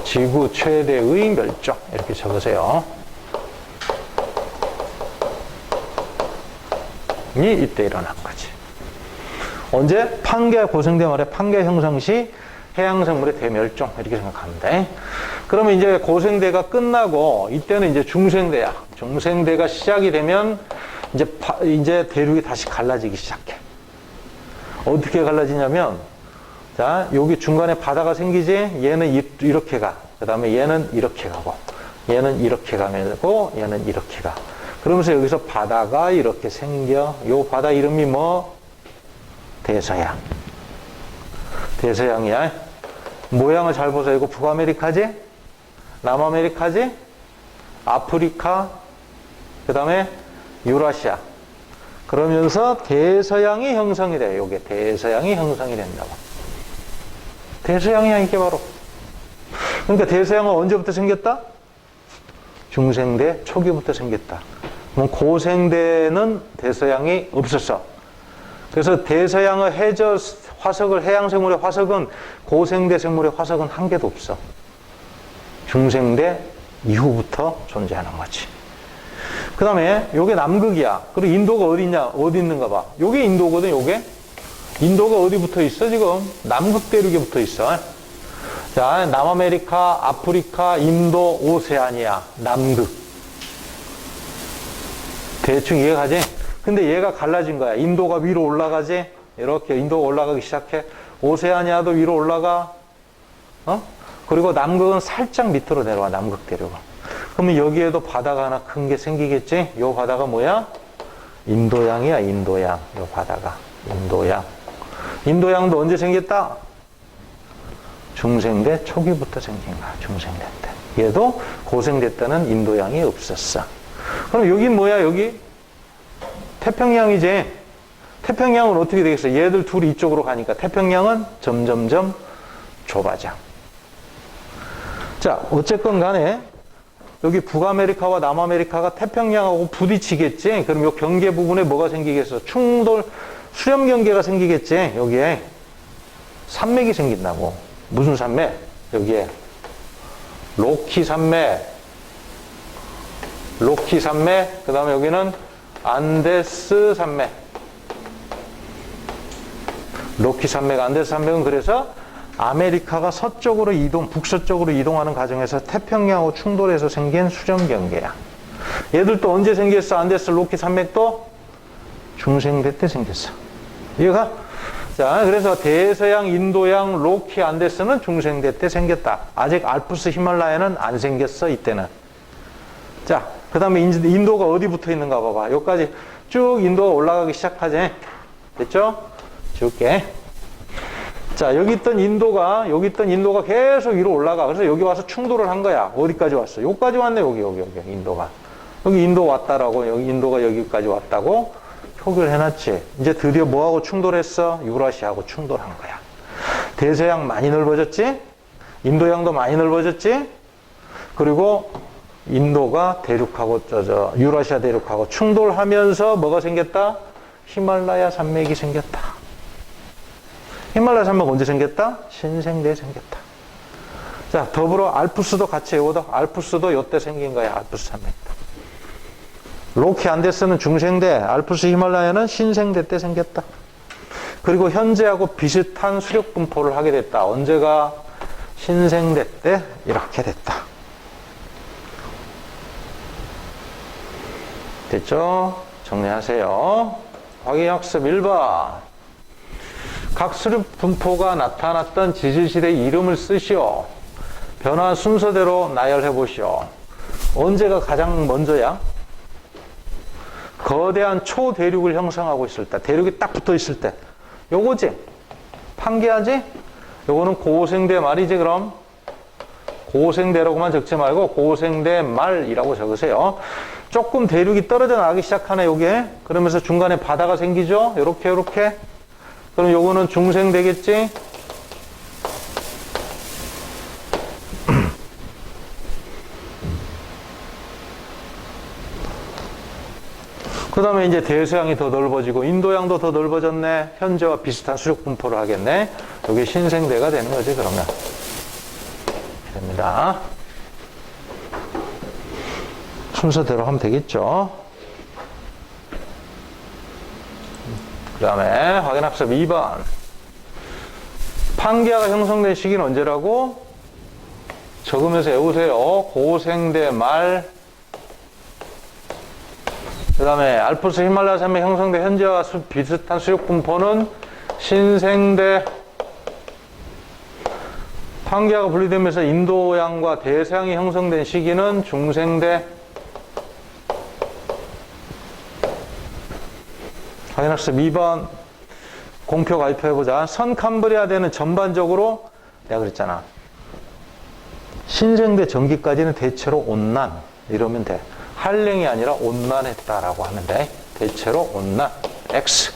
지구 최대의 멸종 이렇게 적으세요. 이 이때 일어난 거지. 언제? 판게아 고생대 말에 판게아 형성 시 해양생물의 대멸종 이렇게 생각하면 돼. 그러면 이제 고생대가 끝나고 이때는 이제 중생대야. 중생대가 시작이 되면 이제 대륙이 다시 갈라지기 시작해. 어떻게 갈라지냐면, 자, 여기 중간에 바다가 생기지? 얘는 이렇게 가. 그 다음에 얘는 이렇게 가고, 얘는 이렇게 가고, 얘는 이렇게 가. 그러면서 여기서 바다가 이렇게 생겨. 요 바다 이름이 뭐? 대서양. 대서양이야. 모양을 잘 보세요. 이거 북아메리카지? 남아메리카지? 아프리카? 그 다음에 유라시아. 그러면서 대서양이 형성이 돼요. 요게 대서양이 형성이 된다고. 대서양이야, 이게 바로. 그러니까 대서양은 언제부터 생겼다? 중생대 초기부터 생겼다. 그럼 고생대는 대서양이 없었어. 그래서 대서양의 해저 화석을, 해양생물의 화석은 고생대 생물의 화석은 한 개도 없어. 중생대 이후부터 존재하는 거지. 그 다음에 요게 남극이야. 그리고 인도가 어디 있냐? 어디 있는가 봐. 요게 인도거든, 요게. 인도가 어디 붙어 있어, 지금? 남극 대륙에 붙어 있어. 자, 남아메리카, 아프리카, 인도, 오세아니아, 남극. 대충 이해가지? 근데 얘가 갈라진 거야. 인도가 위로 올라가지? 이렇게 인도가 올라가기 시작해. 오세아니아도 위로 올라가. 그리고 남극은 살짝 밑으로 내려와, 남극 대륙은. 그러면 여기에도 바다가 하나 큰 게 생기겠지? 요 바다가 뭐야? 인도양이야, 인도양. 요 바다가. 인도양. 인도양도 언제 생겼다? 중생대 초기부터 생긴 거야, 중생대 때. 얘도 고생대 때는 인도양이 없었어. 그럼 여긴 뭐야, 여기? 태평양이지. 태평양은 어떻게 되겠어? 얘들 둘이 이쪽으로 가니까 태평양은 점점점 좁아져. 자, 어쨌건 간에 여기 북아메리카와 남아메리카가 태평양하고 부딪히겠지? 그럼 요 경계 부분에 뭐가 생기겠어? 충돌, 수렴 경계가 생기겠지? 여기에 산맥이 생긴다고. 무슨 산맥? 여기에 로키 산맥, 그 다음에 여기는 안데스 산맥. 로키 산맥, 안데스 산맥은 그래서 아메리카가 서쪽으로 북서쪽으로 이동하는 과정에서 태평양하고 충돌해서 생긴 수정 경계야. 얘들도 언제 생겼어? 안데스, 로키 산맥도 중생대 때 생겼어. 이해가? 자, 그래서 대서양, 인도양, 로키, 안데스는 중생대 때 생겼다. 아직 알프스, 히말라야는 안 생겼어, 이때는. 자, 그 다음에 인도가 어디 붙어 있는가 봐봐. 여기까지 쭉 인도가 올라가기 시작하지. 됐죠? 지울게. 자, 여기 있던 인도가 계속 위로 올라가. 그래서 여기 와서 충돌을 한 거야. 어디까지 왔어? 여기까지 왔네, 여기, 인도가. 여기 인도 왔다라고, 여기 인도가 여기까지 왔다고 표기를 해놨지. 이제 드디어 뭐하고 충돌했어? 유라시아하고 충돌한 거야. 대서양 많이 넓어졌지? 인도양도 많이 넓어졌지? 그리고 인도가 유라시아 대륙하고 충돌하면서 뭐가 생겼다? 히말라야 산맥이 생겼다. 히말라야 산맥 언제 생겼다? 신생대에 생겼다. 자, 더불어 알프스도 같이 외워둬. 알프스도 요때 생긴 거야, 알프스 산맥도. 로키, 안데스는 중생대, 알프스, 히말라야는 신생대 때 생겼다. 그리고 현재하고 비슷한 수력 분포를 하게 됐다. 언제가? 신생대 때 이렇게 됐다. 됐죠? 정리하세요. 확인학습 1번. 각 수력 분포가 나타났던 지질시대의 이름을 쓰시오. 변화 순서대로 나열해 보시오. 언제가 가장 먼저야? 거대한 초대륙을 형성하고 있을 때, 대륙이 딱 붙어 있을 때. 요거지? 판기하지? 요거는 고생대 말이지, 그럼? 고생대라고만 적지 말고 고생대 말이라고 적으세요. 조금 대륙이 떨어져 나가기 시작하네, 요게. 그러면서 중간에 바다가 생기죠? 요렇게. 그럼 요거는 중생되겠지? 그 다음에 이제 대서양이 더 넓어지고 인도양도 더 넓어졌네. 현재와 비슷한 수력 분포를 하겠네. 이게 신생대가 되는 거지, 그러면. 됩니다. 순서대로 하면 되겠죠. 그 다음에 확인학습 2번. 판기아가 형성된 시기는 언제라고? 적으면서 외우세요. 고생대 말. 그 다음에 알프스, 히말라야 산맥 형성대 현재와 비슷한 수력 분포는 신생대. 판기아가 분리되면서 인도양과 대서양이 형성된 시기는 중생대. 확인학습 2번. 공표 발표해보자. 선캄브리아대는 전반적으로 내가 그랬잖아. 신생대 전기까지는 대체로 온난 이러면 돼. 한랭이 아니라 온난했다라고 하면 돼. 대체로 온난. X.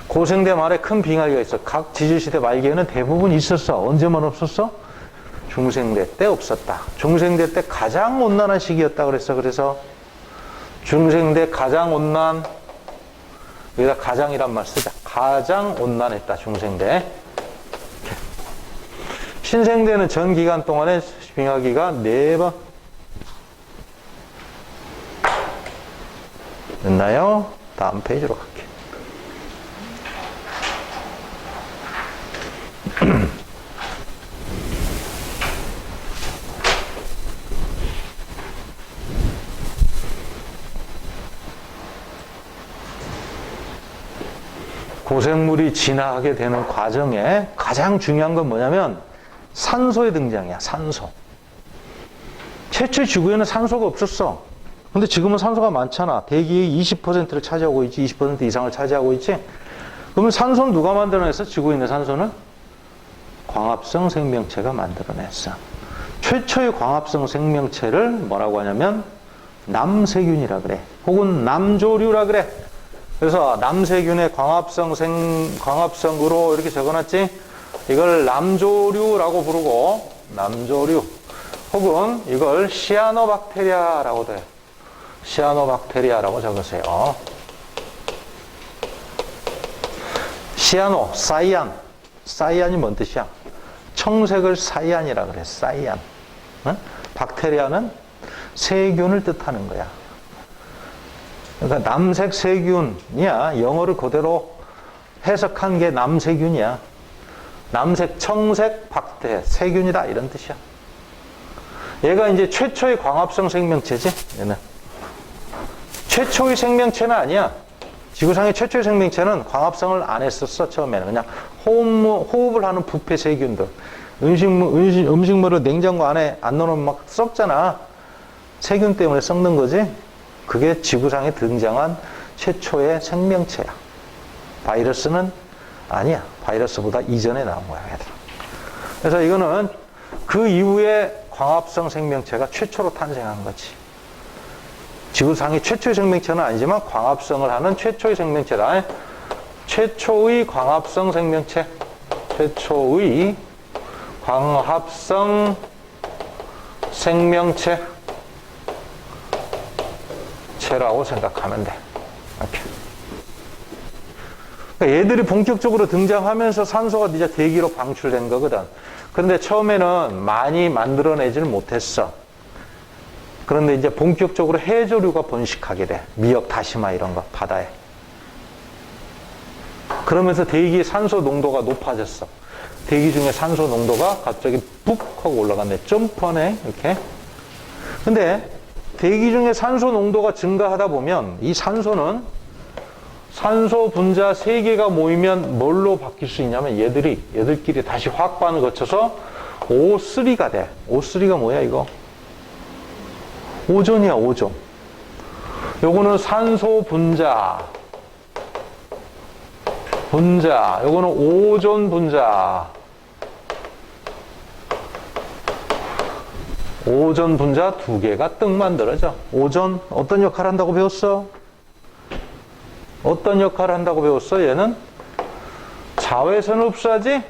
고생대 말에 큰 빙하기가 있어. 각 지질시대 말기에는 대부분 있었어. 언제만 없었어? 중생대 때 없었다. 중생대 때 가장 온난한 시기였다 그랬어. 그래서 중생대 가장 온난, 여기다 가장이란 말 쓰자. 가장 온난했다. 중생대. 신생대는 전 기간 동안에 빙하기가 4번. 됐나요? 다음 페이지로 갈게요. 고생물이 진화하게 되는 과정에 가장 중요한 건 뭐냐면 산소의 등장이야. 산소. 최초의 지구에는 산소가 없었어. 근데 지금은 산소가 많잖아. 대기의 20%를 차지하고 있지. 20% 이상을 차지하고 있지. 그러면 산소는 누가 만들어냈어? 지구에 있는 산소는? 광합성 생명체가 만들어냈어. 최초의 광합성 생명체를 뭐라고 하냐면 남세균이라 그래. 혹은 남조류라 그래. 그래서 남세균의 광합성으로 이렇게 적어놨지. 이걸 남조류라고 부르고, 남조류. 혹은 이걸 시아노박테리아라고도 해. 시아노박테리아라고 적으세요. 시아노, 사이안. 사이안이 뭔 뜻이야? 청색을 사이안이라 그래. 사이안. 어? 박테리아는 세균을 뜻하는 거야. 그러니까 남색 세균이야. 영어를 그대로 해석한 게 남세균이야. 남색, 청색, 박테, 세균이다 이런 뜻이야. 얘가 이제 최초의 광합성 생명체지. 얘는 최초의 생명체는 아니야. 지구상의 최초의 생명체는 광합성을 안 했었어. 처음에는 그냥 호흡을 하는 부패 세균들. 음식물을 냉장고 안에 안 넣으면 막 썩잖아. 세균 때문에 썩는 거지. 그게 지구상에 등장한 최초의 생명체야. 바이러스는 아니야. 바이러스보다 이전에 나온 거야, 얘들아. 그래서 이거는 그 이후에 광합성 생명체가 최초로 탄생한 거지. 지구상의 최초의 생명체는 아니지만 광합성을 하는 최초의 생명체다. 최초의 광합성 생명체. 최초의 광합성 생명체. 체라고 생각하면 돼. 이렇게. 그러니까 얘들이 본격적으로 등장하면서 산소가 이제 대기로 방출된 거거든. 그런데 처음에는 많이 만들어내지를 못했어. 그런데 이제 본격적으로 해조류가 번식하게 돼. 미역, 다시마 이런 거, 바다에. 그러면서 대기의 산소 농도가 높아졌어. 대기 중에 산소 농도가 갑자기 푹 하고 올라갔네. 점프하네, 이렇게. 근데 대기 중에 산소 농도가 증가하다 보면 이 산소는 산소 분자 3개가 모이면 뭘로 바뀔 수 있냐면 얘들끼리 다시 화학반을 거쳐서 O3가 돼. O3가 뭐야, 이거? 오존이야, 오존. 요거는 산소 분자. 요거는 오존 분자. 오존 분자 2개가 뜩 만들어져. 오존 어떤 역할을 한다고 배웠어? 어떤 역할을 한다고 배웠어? 얘는 자외선을 흡수하지?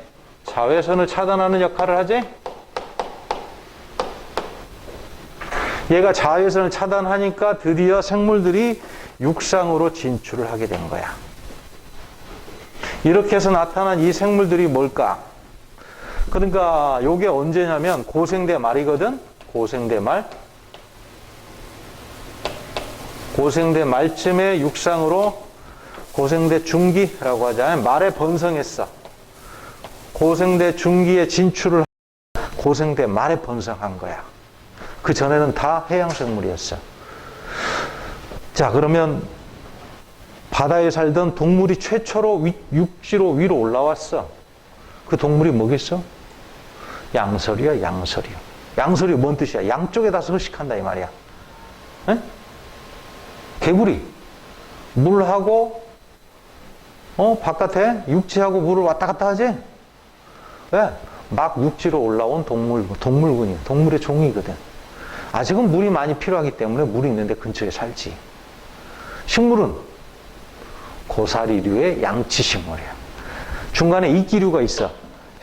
자외선을 차단하는 역할을 하지? 얘가 자외선을 차단하니까 드디어 생물들이 육상으로 진출을 하게 된 거야. 이렇게 해서 나타난 이 생물들이 뭘까? 그러니까 요게 언제냐면 고생대 말이거든? 고생대 말. 고생대 말쯤에 육상으로 고생대 중기라고 하잖아요. 말에 번성했어. 고생대 중기에 진출을 고생대 말에 번성한 거야. 그 전에는 다 해양생물이었어. 자, 그러면 바다에 살던 동물이 최초로 육지로 위로 올라왔어. 그 동물이 뭐겠어? 양서리야, 양서리. 양서리 뭔 뜻이야? 양쪽에다 서식한다 이 말이야. 에? 개구리. 물하고 바깥에 육지하고 물을 왔다 갔다 하지? 왜? 막 육지로 올라온 동물군이야. 동물의 종이거든. 아직은 물이 많이 필요하기 때문에 물이 있는데 근처에 살지. 식물은 고사리류의 양치식물이야. 중간에 이끼류가 있어.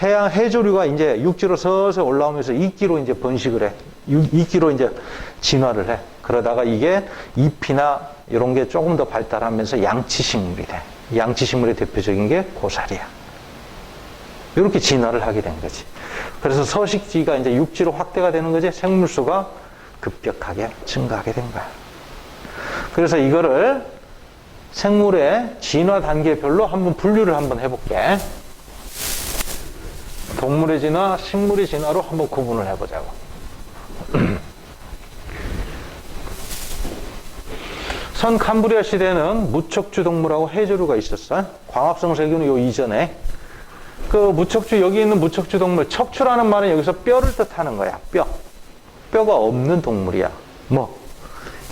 해조류가 이제 육지로 서서 올라오면서 이끼로 이제 번식을 해. 이끼로 이제 진화를 해. 그러다가 이게 잎이나 이런 게 조금 더 발달하면서 양치식물이 돼. 양치식물의 대표적인 게 고사리야. 이렇게 진화를 하게 된 거지. 그래서 서식지가 이제 육지로 확대가 되는 거지. 생물수가 급격하게 증가하게 된 거야. 그래서 이거를 생물의 진화 단계별로 한번 분류를 한번 해볼게. 동물의 진화, 식물의 진화로 한번 구분을 해보자고. 선 캄브리아 시대에는 무척추 동물하고 해조류가 있었어. 광합성 세균은 요 이전에. 그 무척추, 여기 있는 무척추 동물, 척추라는 말은 여기서 뼈를 뜻하는 거야. 뼈가 없는 동물이야. 뭐?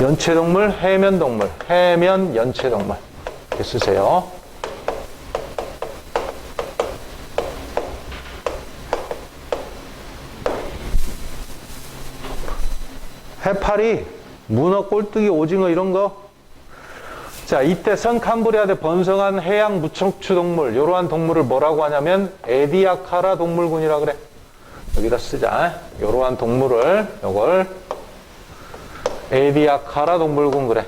연체동물, 해면동물, 해면 연체동물. 이렇게 쓰세요. 해파리, 문어, 꼴뚜기, 오징어 이런 거. 자, 이때 선 캄브리아대 번성한 해양 무척추 동물, 이러한 동물을 뭐라고 하냐면 에디아카라 동물군이라 그래. 여기다 쓰자. 이러한 동물을 요걸 에디아카라 동물군 그래.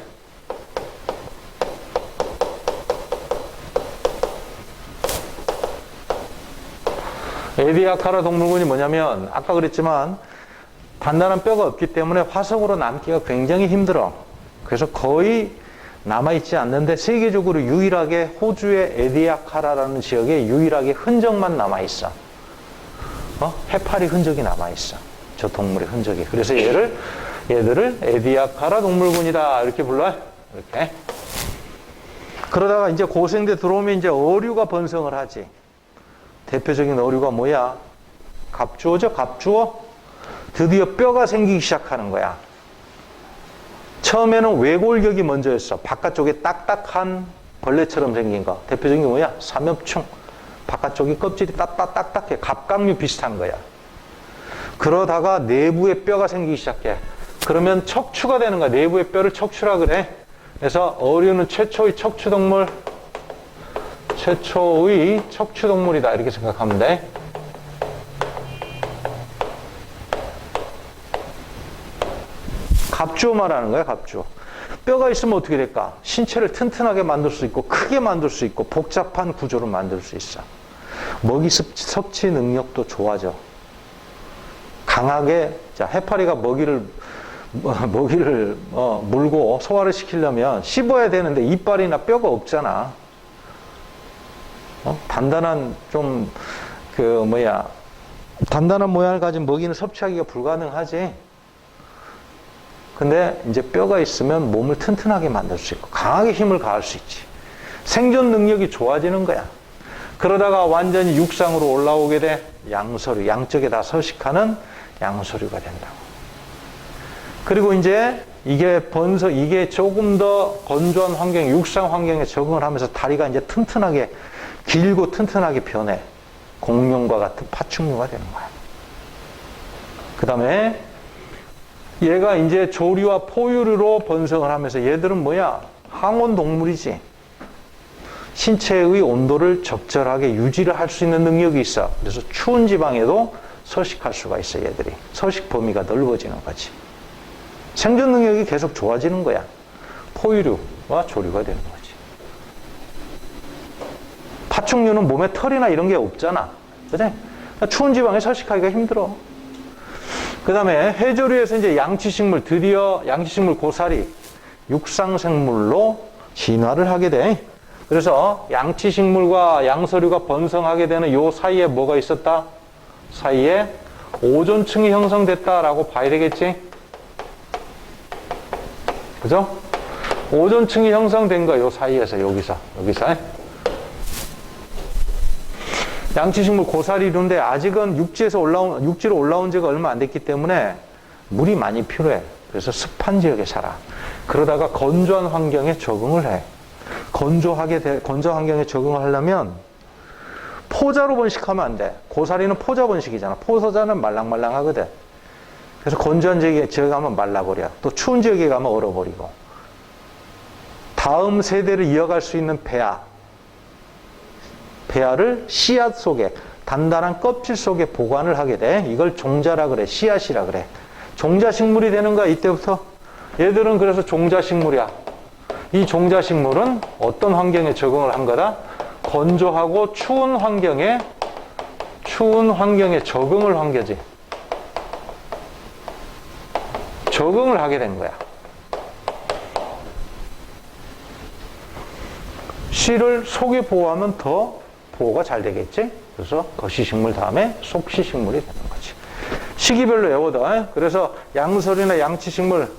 에디아카라 동물군이 뭐냐면 아까 그랬지만 단단한 뼈가 없기 때문에 화석으로 남기가 굉장히 힘들어. 그래서 거의 남아있지 않는데 세계적으로 유일하게 호주의 에디아카라라는 지역에 유일하게 흔적만 남아있어. 해파리 흔적이 남아있어. 저 동물의 흔적이. 그래서 얘들을 에디아카라 동물군이다 이렇게 불러요. 이렇게. 그러다가 이제 고생대 들어오면 이제 어류가 번성을 하지. 대표적인 어류가 뭐야? 갑주어죠, 갑주어. 드디어 뼈가 생기기 시작하는 거야. 처음에는 외골격이 먼저였어. 바깥쪽에 딱딱한 벌레처럼 생긴 거. 대표적인 게 뭐야? 삼엽충. 바깥쪽이 껍질이 딱딱해. 갑각류 비슷한 거야. 그러다가 내부에 뼈가 생기기 시작해. 그러면 척추가 되는 거야. 내부의 뼈를 척추라 그래. 그래서 어류는 최초의 척추동물이다. 이렇게 생각하면 돼. 갑주어 말하는 거야, 갑주어. 뼈가 있으면 어떻게 될까? 신체를 튼튼하게 만들 수 있고, 크게 만들 수 있고, 복잡한 구조를 만들 수 있어. 먹이 섭취 능력도 좋아져. 강하게, 자, 해파리가 먹이를 물고 소화를 시키려면 씹어야 되는데 이빨이나 뼈가 없잖아. 단단한 단단한 모양을 가진 먹이는 섭취하기가 불가능하지. 근데 이제 뼈가 있으면 몸을 튼튼하게 만들 수 있고 강하게 힘을 가할 수 있지. 생존 능력이 좋아지는 거야. 그러다가 완전히 육상으로 올라오게 돼. 양서류, 양쪽에 다 서식하는 양서류가 된다고. 그리고 이제 이게 조금 더 건조한 환경, 육상 환경에 적응을 하면서 다리가 이제 튼튼하게, 길고 튼튼하게 변해. 공룡과 같은 파충류가 되는 거야. 그 다음에 얘가 이제 조류와 포유류로 번성을 하면서 얘들은 뭐야? 항온 동물이지. 신체의 온도를 적절하게 유지를 할 수 있는 능력이 있어. 그래서 추운 지방에도 서식할 수가 있어, 얘들이. 서식 범위가 넓어지는 거지. 생존 능력이 계속 좋아지는 거야. 포유류와 조류가 되는 거지. 파충류는 몸에 털이나 이런 게 없잖아. 그치? 추운 지방에 서식하기가 힘들어. 그 다음에 해조류에서 이제 양치식물, 드디어 양치식물 고사리, 육상생물로 진화를 하게 돼. 그래서 양치식물과 양서류가 번성하게 되는 요 사이에 뭐가 있었다? 사이에 오존층이 형성됐다라고 봐야 되겠지? 그죠? 오존층이 형성된 거야, 요 사이에서, 여기서. 양치식물 고사리류인데 아직은 육지로 올라온 지가 얼마 안 됐기 때문에 물이 많이 필요해. 그래서 습한 지역에 살아. 그러다가 건조한 환경에 적응을 해. 건조한 환경에 적응을 하려면 포자로 번식하면 안 돼. 고사리는 포자 번식이잖아. 포자는 말랑말랑하거든. 그래서 건조한 지역에 가면 말라버려. 또 추운 지역에 가면 얼어버리고. 다음 세대를 이어갈 수 있는 배아를 씨앗 속에, 단단한 껍질 속에 보관을 하게 돼. 이걸 종자라 그래. 씨앗이라 그래. 종자식물이 되는 거야, 이때부터. 얘들은 그래서 종자식물이야. 이 종자식물은 어떤 환경에 적응을 한 거다? 건조하고 추운 환경에 적응을 한 거지. 적응을 하게 된 거야. 씨를 속에 보호하면 더 보호가 잘 되겠지? 그래서 거시식물 다음에 속시식물이 되는 거지. 시기별로 외워둬. 그래서 양서류나 양치식물,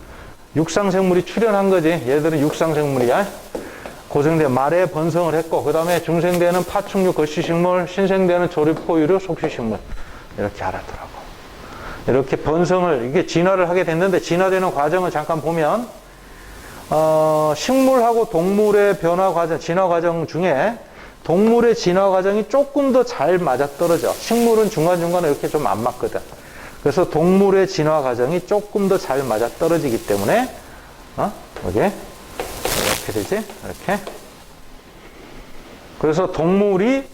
육상생물이 출현한 거지. 얘들은 육상생물이야. 고생대 말에 번성을 했고, 그 다음에 중생대는 파충류, 거시식물, 신생대는 조류포유류, 속시식물. 이렇게 알았더라고. 이렇게 이게 진화를 하게 됐는데, 진화되는 과정을 잠깐 보면, 식물하고 동물의 진화 과정 중에 동물의 진화 과정이 조금 더 잘 맞아떨어져. 식물은 중간중간에 이렇게 좀 안 맞거든. 그래서 동물의 진화 과정이 조금 더 잘 맞아떨어지기 때문에, 이렇게 되지? 이렇게. 그래서 동물이,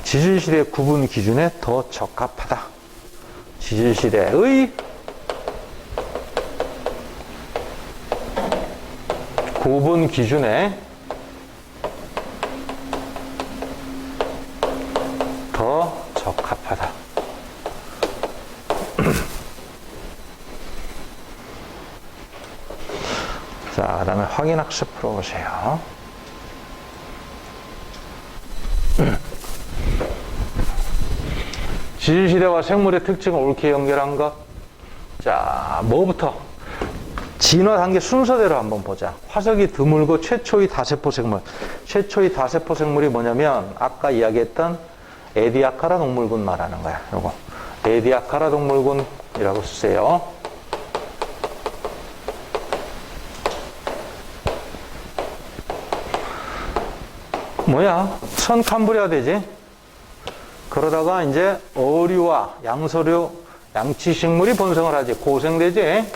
지질시대 구분 기준에 더 적합하다. 지질시대의 구분 기준에 더 적합하다. 자, 그 다음에 확인학습 풀어보세요. 지질시대와 생물의 특징을 옳게 연결한 것. 자, 뭐부터? 진화 단계 순서대로 한번 보자. 화석이 드물고 최초의 다세포 생물. 최초의 다세포 생물이 뭐냐면 아까 이야기했던 에디아카라 동물군 말하는 거야. 요거 에디아카라 동물군이라고 쓰세요. 뭐야? 선 캄브리아 되지? 그러다가 이제 어류와 양서류, 양치식물이 번성을 하지. 고생되지?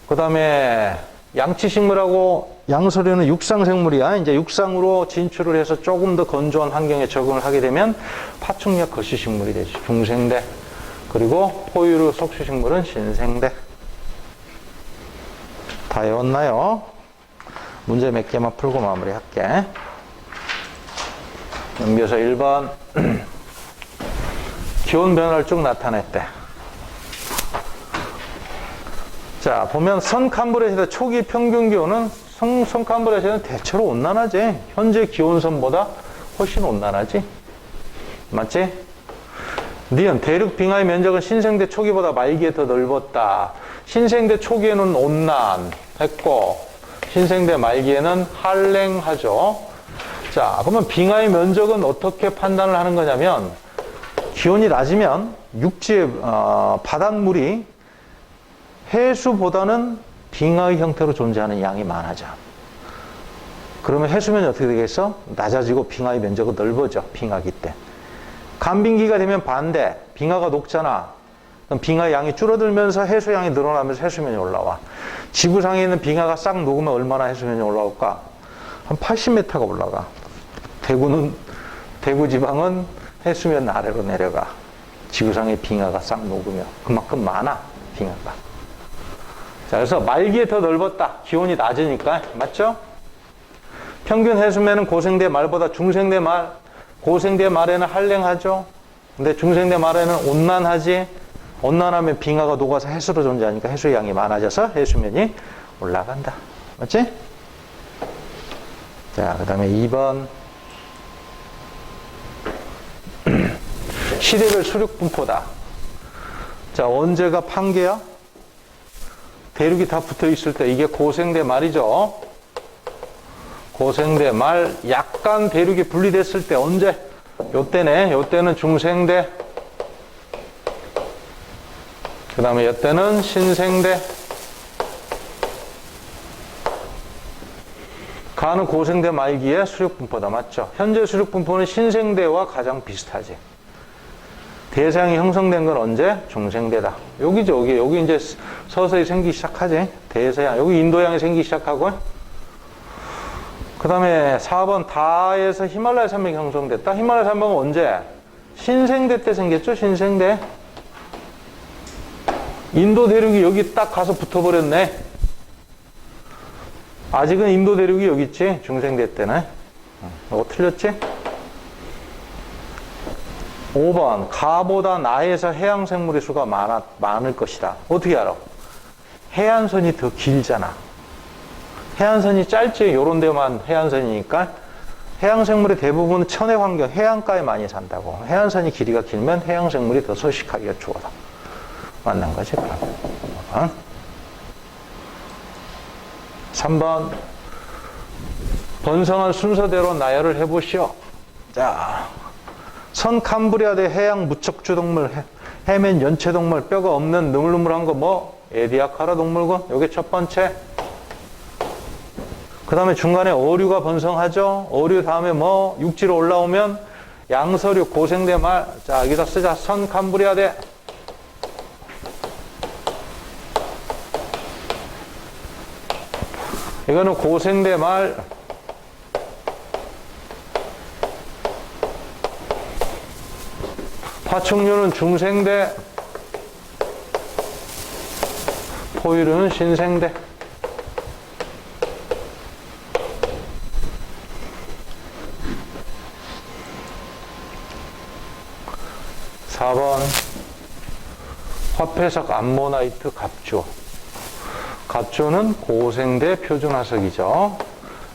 그 다음에 양치식물하고 양서류는 육상생물이야. 이제 육상으로 진출을 해서 조금 더 건조한 환경에 적응을 하게 되면 파충류와 거시식물이 되지. 중생대. 그리고 포유류 속수식물은 신생대. 다 외웠나요? 문제 몇 개만 풀고 마무리할게. 연비어서 1번 기온 변화를 쭉 나타냈대. 자, 보면 선캄브레시아 초기 평균 기온은 선캄브레시아는 대체로 온난하지. 현재 기온선보다 훨씬 온난하지. 맞지? 니은 대륙 빙하의 면적은 신생대 초기보다 말기에 더 넓었다. 신생대 초기에는 온난했고 신생대 말기에는 한랭하죠. 자, 그러면 빙하의 면적은 어떻게 판단을 하는 거냐면 기온이 낮으면 육지의 바닷물이 해수보다는 빙하의 형태로 존재하는 양이 많아져. 그러면 해수면이 어떻게 되겠어? 낮아지고 빙하의 면적은 넓어져. 빙하기 때. 간빙기가 되면 반대. 빙하가 녹잖아. 그럼 빙하의 양이 줄어들면서 해수양이 늘어나면서 해수면이 올라와. 지구상에 있는 빙하가 싹 녹으면 얼마나 해수면이 올라올까? 한 80m가 올라가. 대구 지방은 해수면 아래로 내려가. 지구상의 빙하가 싹 녹으면. 그만큼 많아. 빙하가. 자, 그래서 말기에 더 넓었다. 기온이 낮으니까. 맞죠? 평균 해수면은 고생대 말보다 중생대 말, 고생대 말에는 한랭하죠. 근데 중생대 말에는 온난하지. 온난하면 빙하가 녹아서 해수로 존재하니까 해수의 양이 많아져서 해수면이 올라간다. 맞지? 자, 그 다음에 2번. 시대별 수륙 분포다. 자, 언제가 판개야? 대륙이 다 붙어 있을 때 이게 고생대 말이죠. 고생대 말 약간 대륙이 분리됐을 때 언제? 요때네. 요때는 중생대. 그 다음에 요때는 신생대. 가는 고생대 말기에 수륙분포다. 맞죠? 현재 수륙분포는 신생대와 가장 비슷하지. 대서양이 형성된 건 언제? 중생대다. 여기죠, 여기 이제 서서히 생기기 시작하지. 대서양. 여기 인도양이 생기기 시작하고. 그 다음에 4번 다에서 히말라야 산맥이 형성됐다. 히말라야 산맥은 언제? 신생대 때 생겼죠, 신생대. 인도 대륙이 여기 딱 가서 붙어버렸네. 아직은 인도 대륙이 여기 있지, 중생대 때는. 틀렸지? 5번 가보다 나에서 해양생물의 수가 많을 것이다. 어떻게 알아? 해안선이 더 길잖아. 해안선이 짧지. 요런 데만 해안선이니까 해양생물의 대부분은 천해 환경, 해안가에 많이 산다고. 해안선이 길이가 길면 해양생물이 더 서식하기가 좋아. 맞는 거지, 그럼. 5번. 3번 번성한 순서대로 나열을 해보시오. 자, 선 캄브리아대 해양 무척주 동물, 해면 연체 동물, 뼈가 없는 느물느물한 거 뭐? 에디아카라 동물군. 요게 첫 번째. 그 다음에 중간에 어류가 번성하죠. 어류 다음에 뭐? 육지로 올라오면 양서류, 고생대 말. 자, 여기다 쓰자. 선 캄브리아대. 이거는 고생대 말. 파충류는 중생대, 포유류는 신생대. (4번) 화폐석 암모나이트 갑주. 갑조는 고생대 표준화석이죠.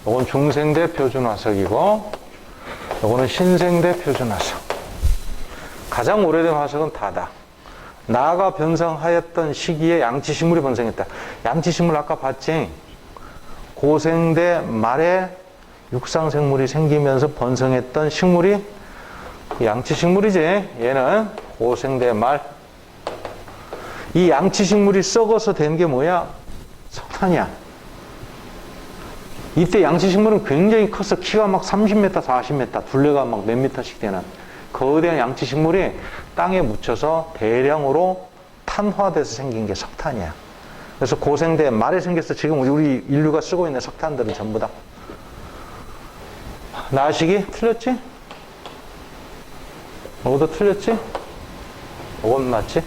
이건 중생대 표준화석이고, 이거는 신생대 표준화석. 가장 오래된 화석은 다다. 나가 번성하였던 시기에 양치식물이 번성했다. 양치식물 아까 봤지? 고생대 말에 육상생물이 생기면서 번성했던 식물이 양치식물이지. 얘는 고생대 말. 이 양치식물이 썩어서 된 게 뭐야? 석탄이야. 이때 양치식물은 굉장히 컸어. 키가 막 30m, 40m, 둘레가 막 몇 미터씩 되는 거대한 양치식물이 땅에 묻혀서 대량으로 탄화돼서 생긴 게 석탄이야. 그래서 고생대 말에 생겼어. 지금 우리 인류가 쓰고 있는 석탄들은 전부 다. 나시기 틀렸지? 이것도 틀렸지? 이건 맞지?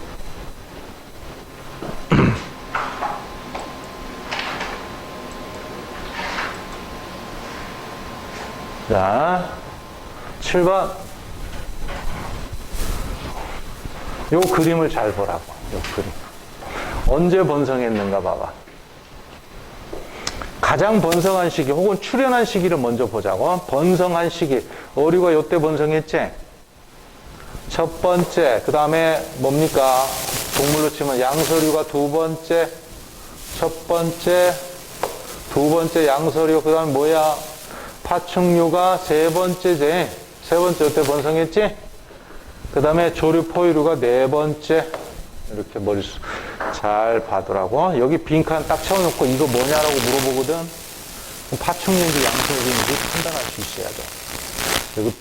자, 7번. 요 그림을 잘 보라고. 요 그림. 언제 번성했는가 봐봐. 가장 번성한 시기 혹은 출현한 시기를 먼저 보자고. 번성한 시기. 어류가 요때 번성했지? 첫 번째. 그 다음에 뭡니까? 동물로 치면 양서류가 두 번째. 첫 번째. 두 번째 양서류. 그 다음에 뭐야? 파충류가 세 번째지. 세 번째 요때 번성했지? 그 다음에 조류 포유류가 네 번째. 이렇게 머릿속 잘 봐두라고. 여기 빈칸 딱 채워놓고 이거 뭐냐라고 물어보거든. 파충류인지 양서류인지 판단할 수 있어야 돼. 여기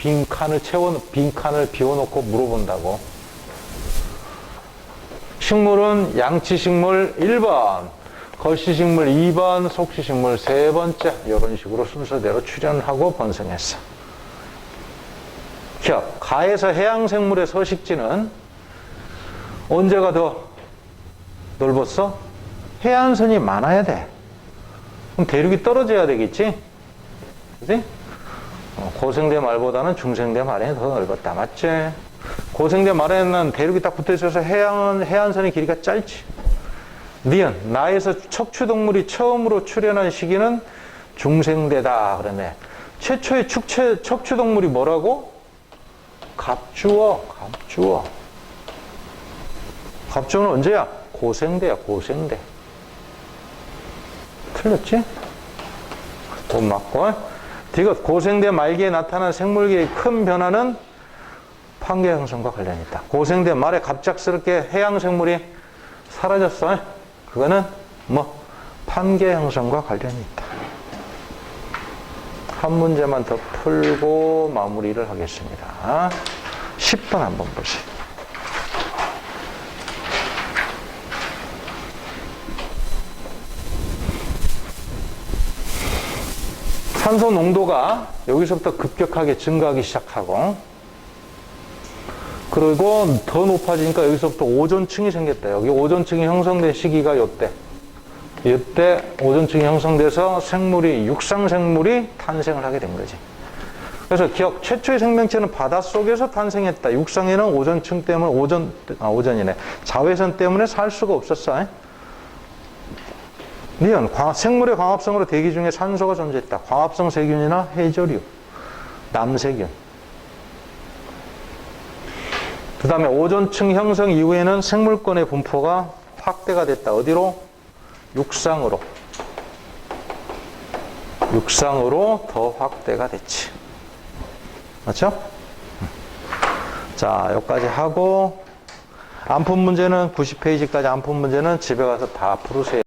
빈칸을 비워놓고 물어본다고. 식물은 양치식물 1번, 걸씨식물 2번, 속씨식물 3번째. 이런 식으로 순서대로 출현하고 번성했어. 기억. 가에서 해양생물의 서식지는 언제가 더 넓었어? 해안선이 많아야 돼. 그럼 대륙이 떨어져야 되겠지? 그치? 고생대 말보다는 중생대 말이 더 넓었다. 맞지? 고생대 말에는 대륙이 딱 붙어 있어서 해안선의 길이가 짧지. 니은, 나에서 척추동물이 처음으로 출현한 시기는 중생대다. 그러네. 최초의 척추동물이 뭐라고? 갑주어. 갑주어는 언제야? 고생대야, 고생대. 틀렸지? 못 맞고. 디귿, 고생대 말기에 나타난 생물계의 큰 변화는 판개 형성과 관련이 있다. 고생대 말에 갑작스럽게 해양 생물이 사라졌어. 그거는 뭐 판개 형성과 관련이 있다. 한 문제만 더 풀고 마무리를 하겠습니다. 10번 한번 보세요. 산소 농도가 여기서부터 급격하게 증가하기 시작하고, 그리고 더 높아지니까 여기서부터 오존층이 생겼다. 여기 오존층이 형성된 시기가 요때. 이때 오존층이 형성돼서 육상생물이 탄생을 하게 된 거지. 그래서 기억, 최초의 생명체는 바닷속에서 탄생했다. 육상에는 오존층 때문에, 오존이네. 자외선 때문에 살 수가 없었어. 니은, 생물의 광합성으로 대기 중에 산소가 존재했다. 광합성 세균이나 해조류, 남세균. 그 다음에 오존층 형성 이후에는 생물권의 분포가 확대가 됐다. 어디로? 육상으로 더 확대가 됐지. 맞죠? 자, 여기까지 하고, 안푼 문제는 90페이지까지 안푼 문제는 집에 가서 다 풀으세요.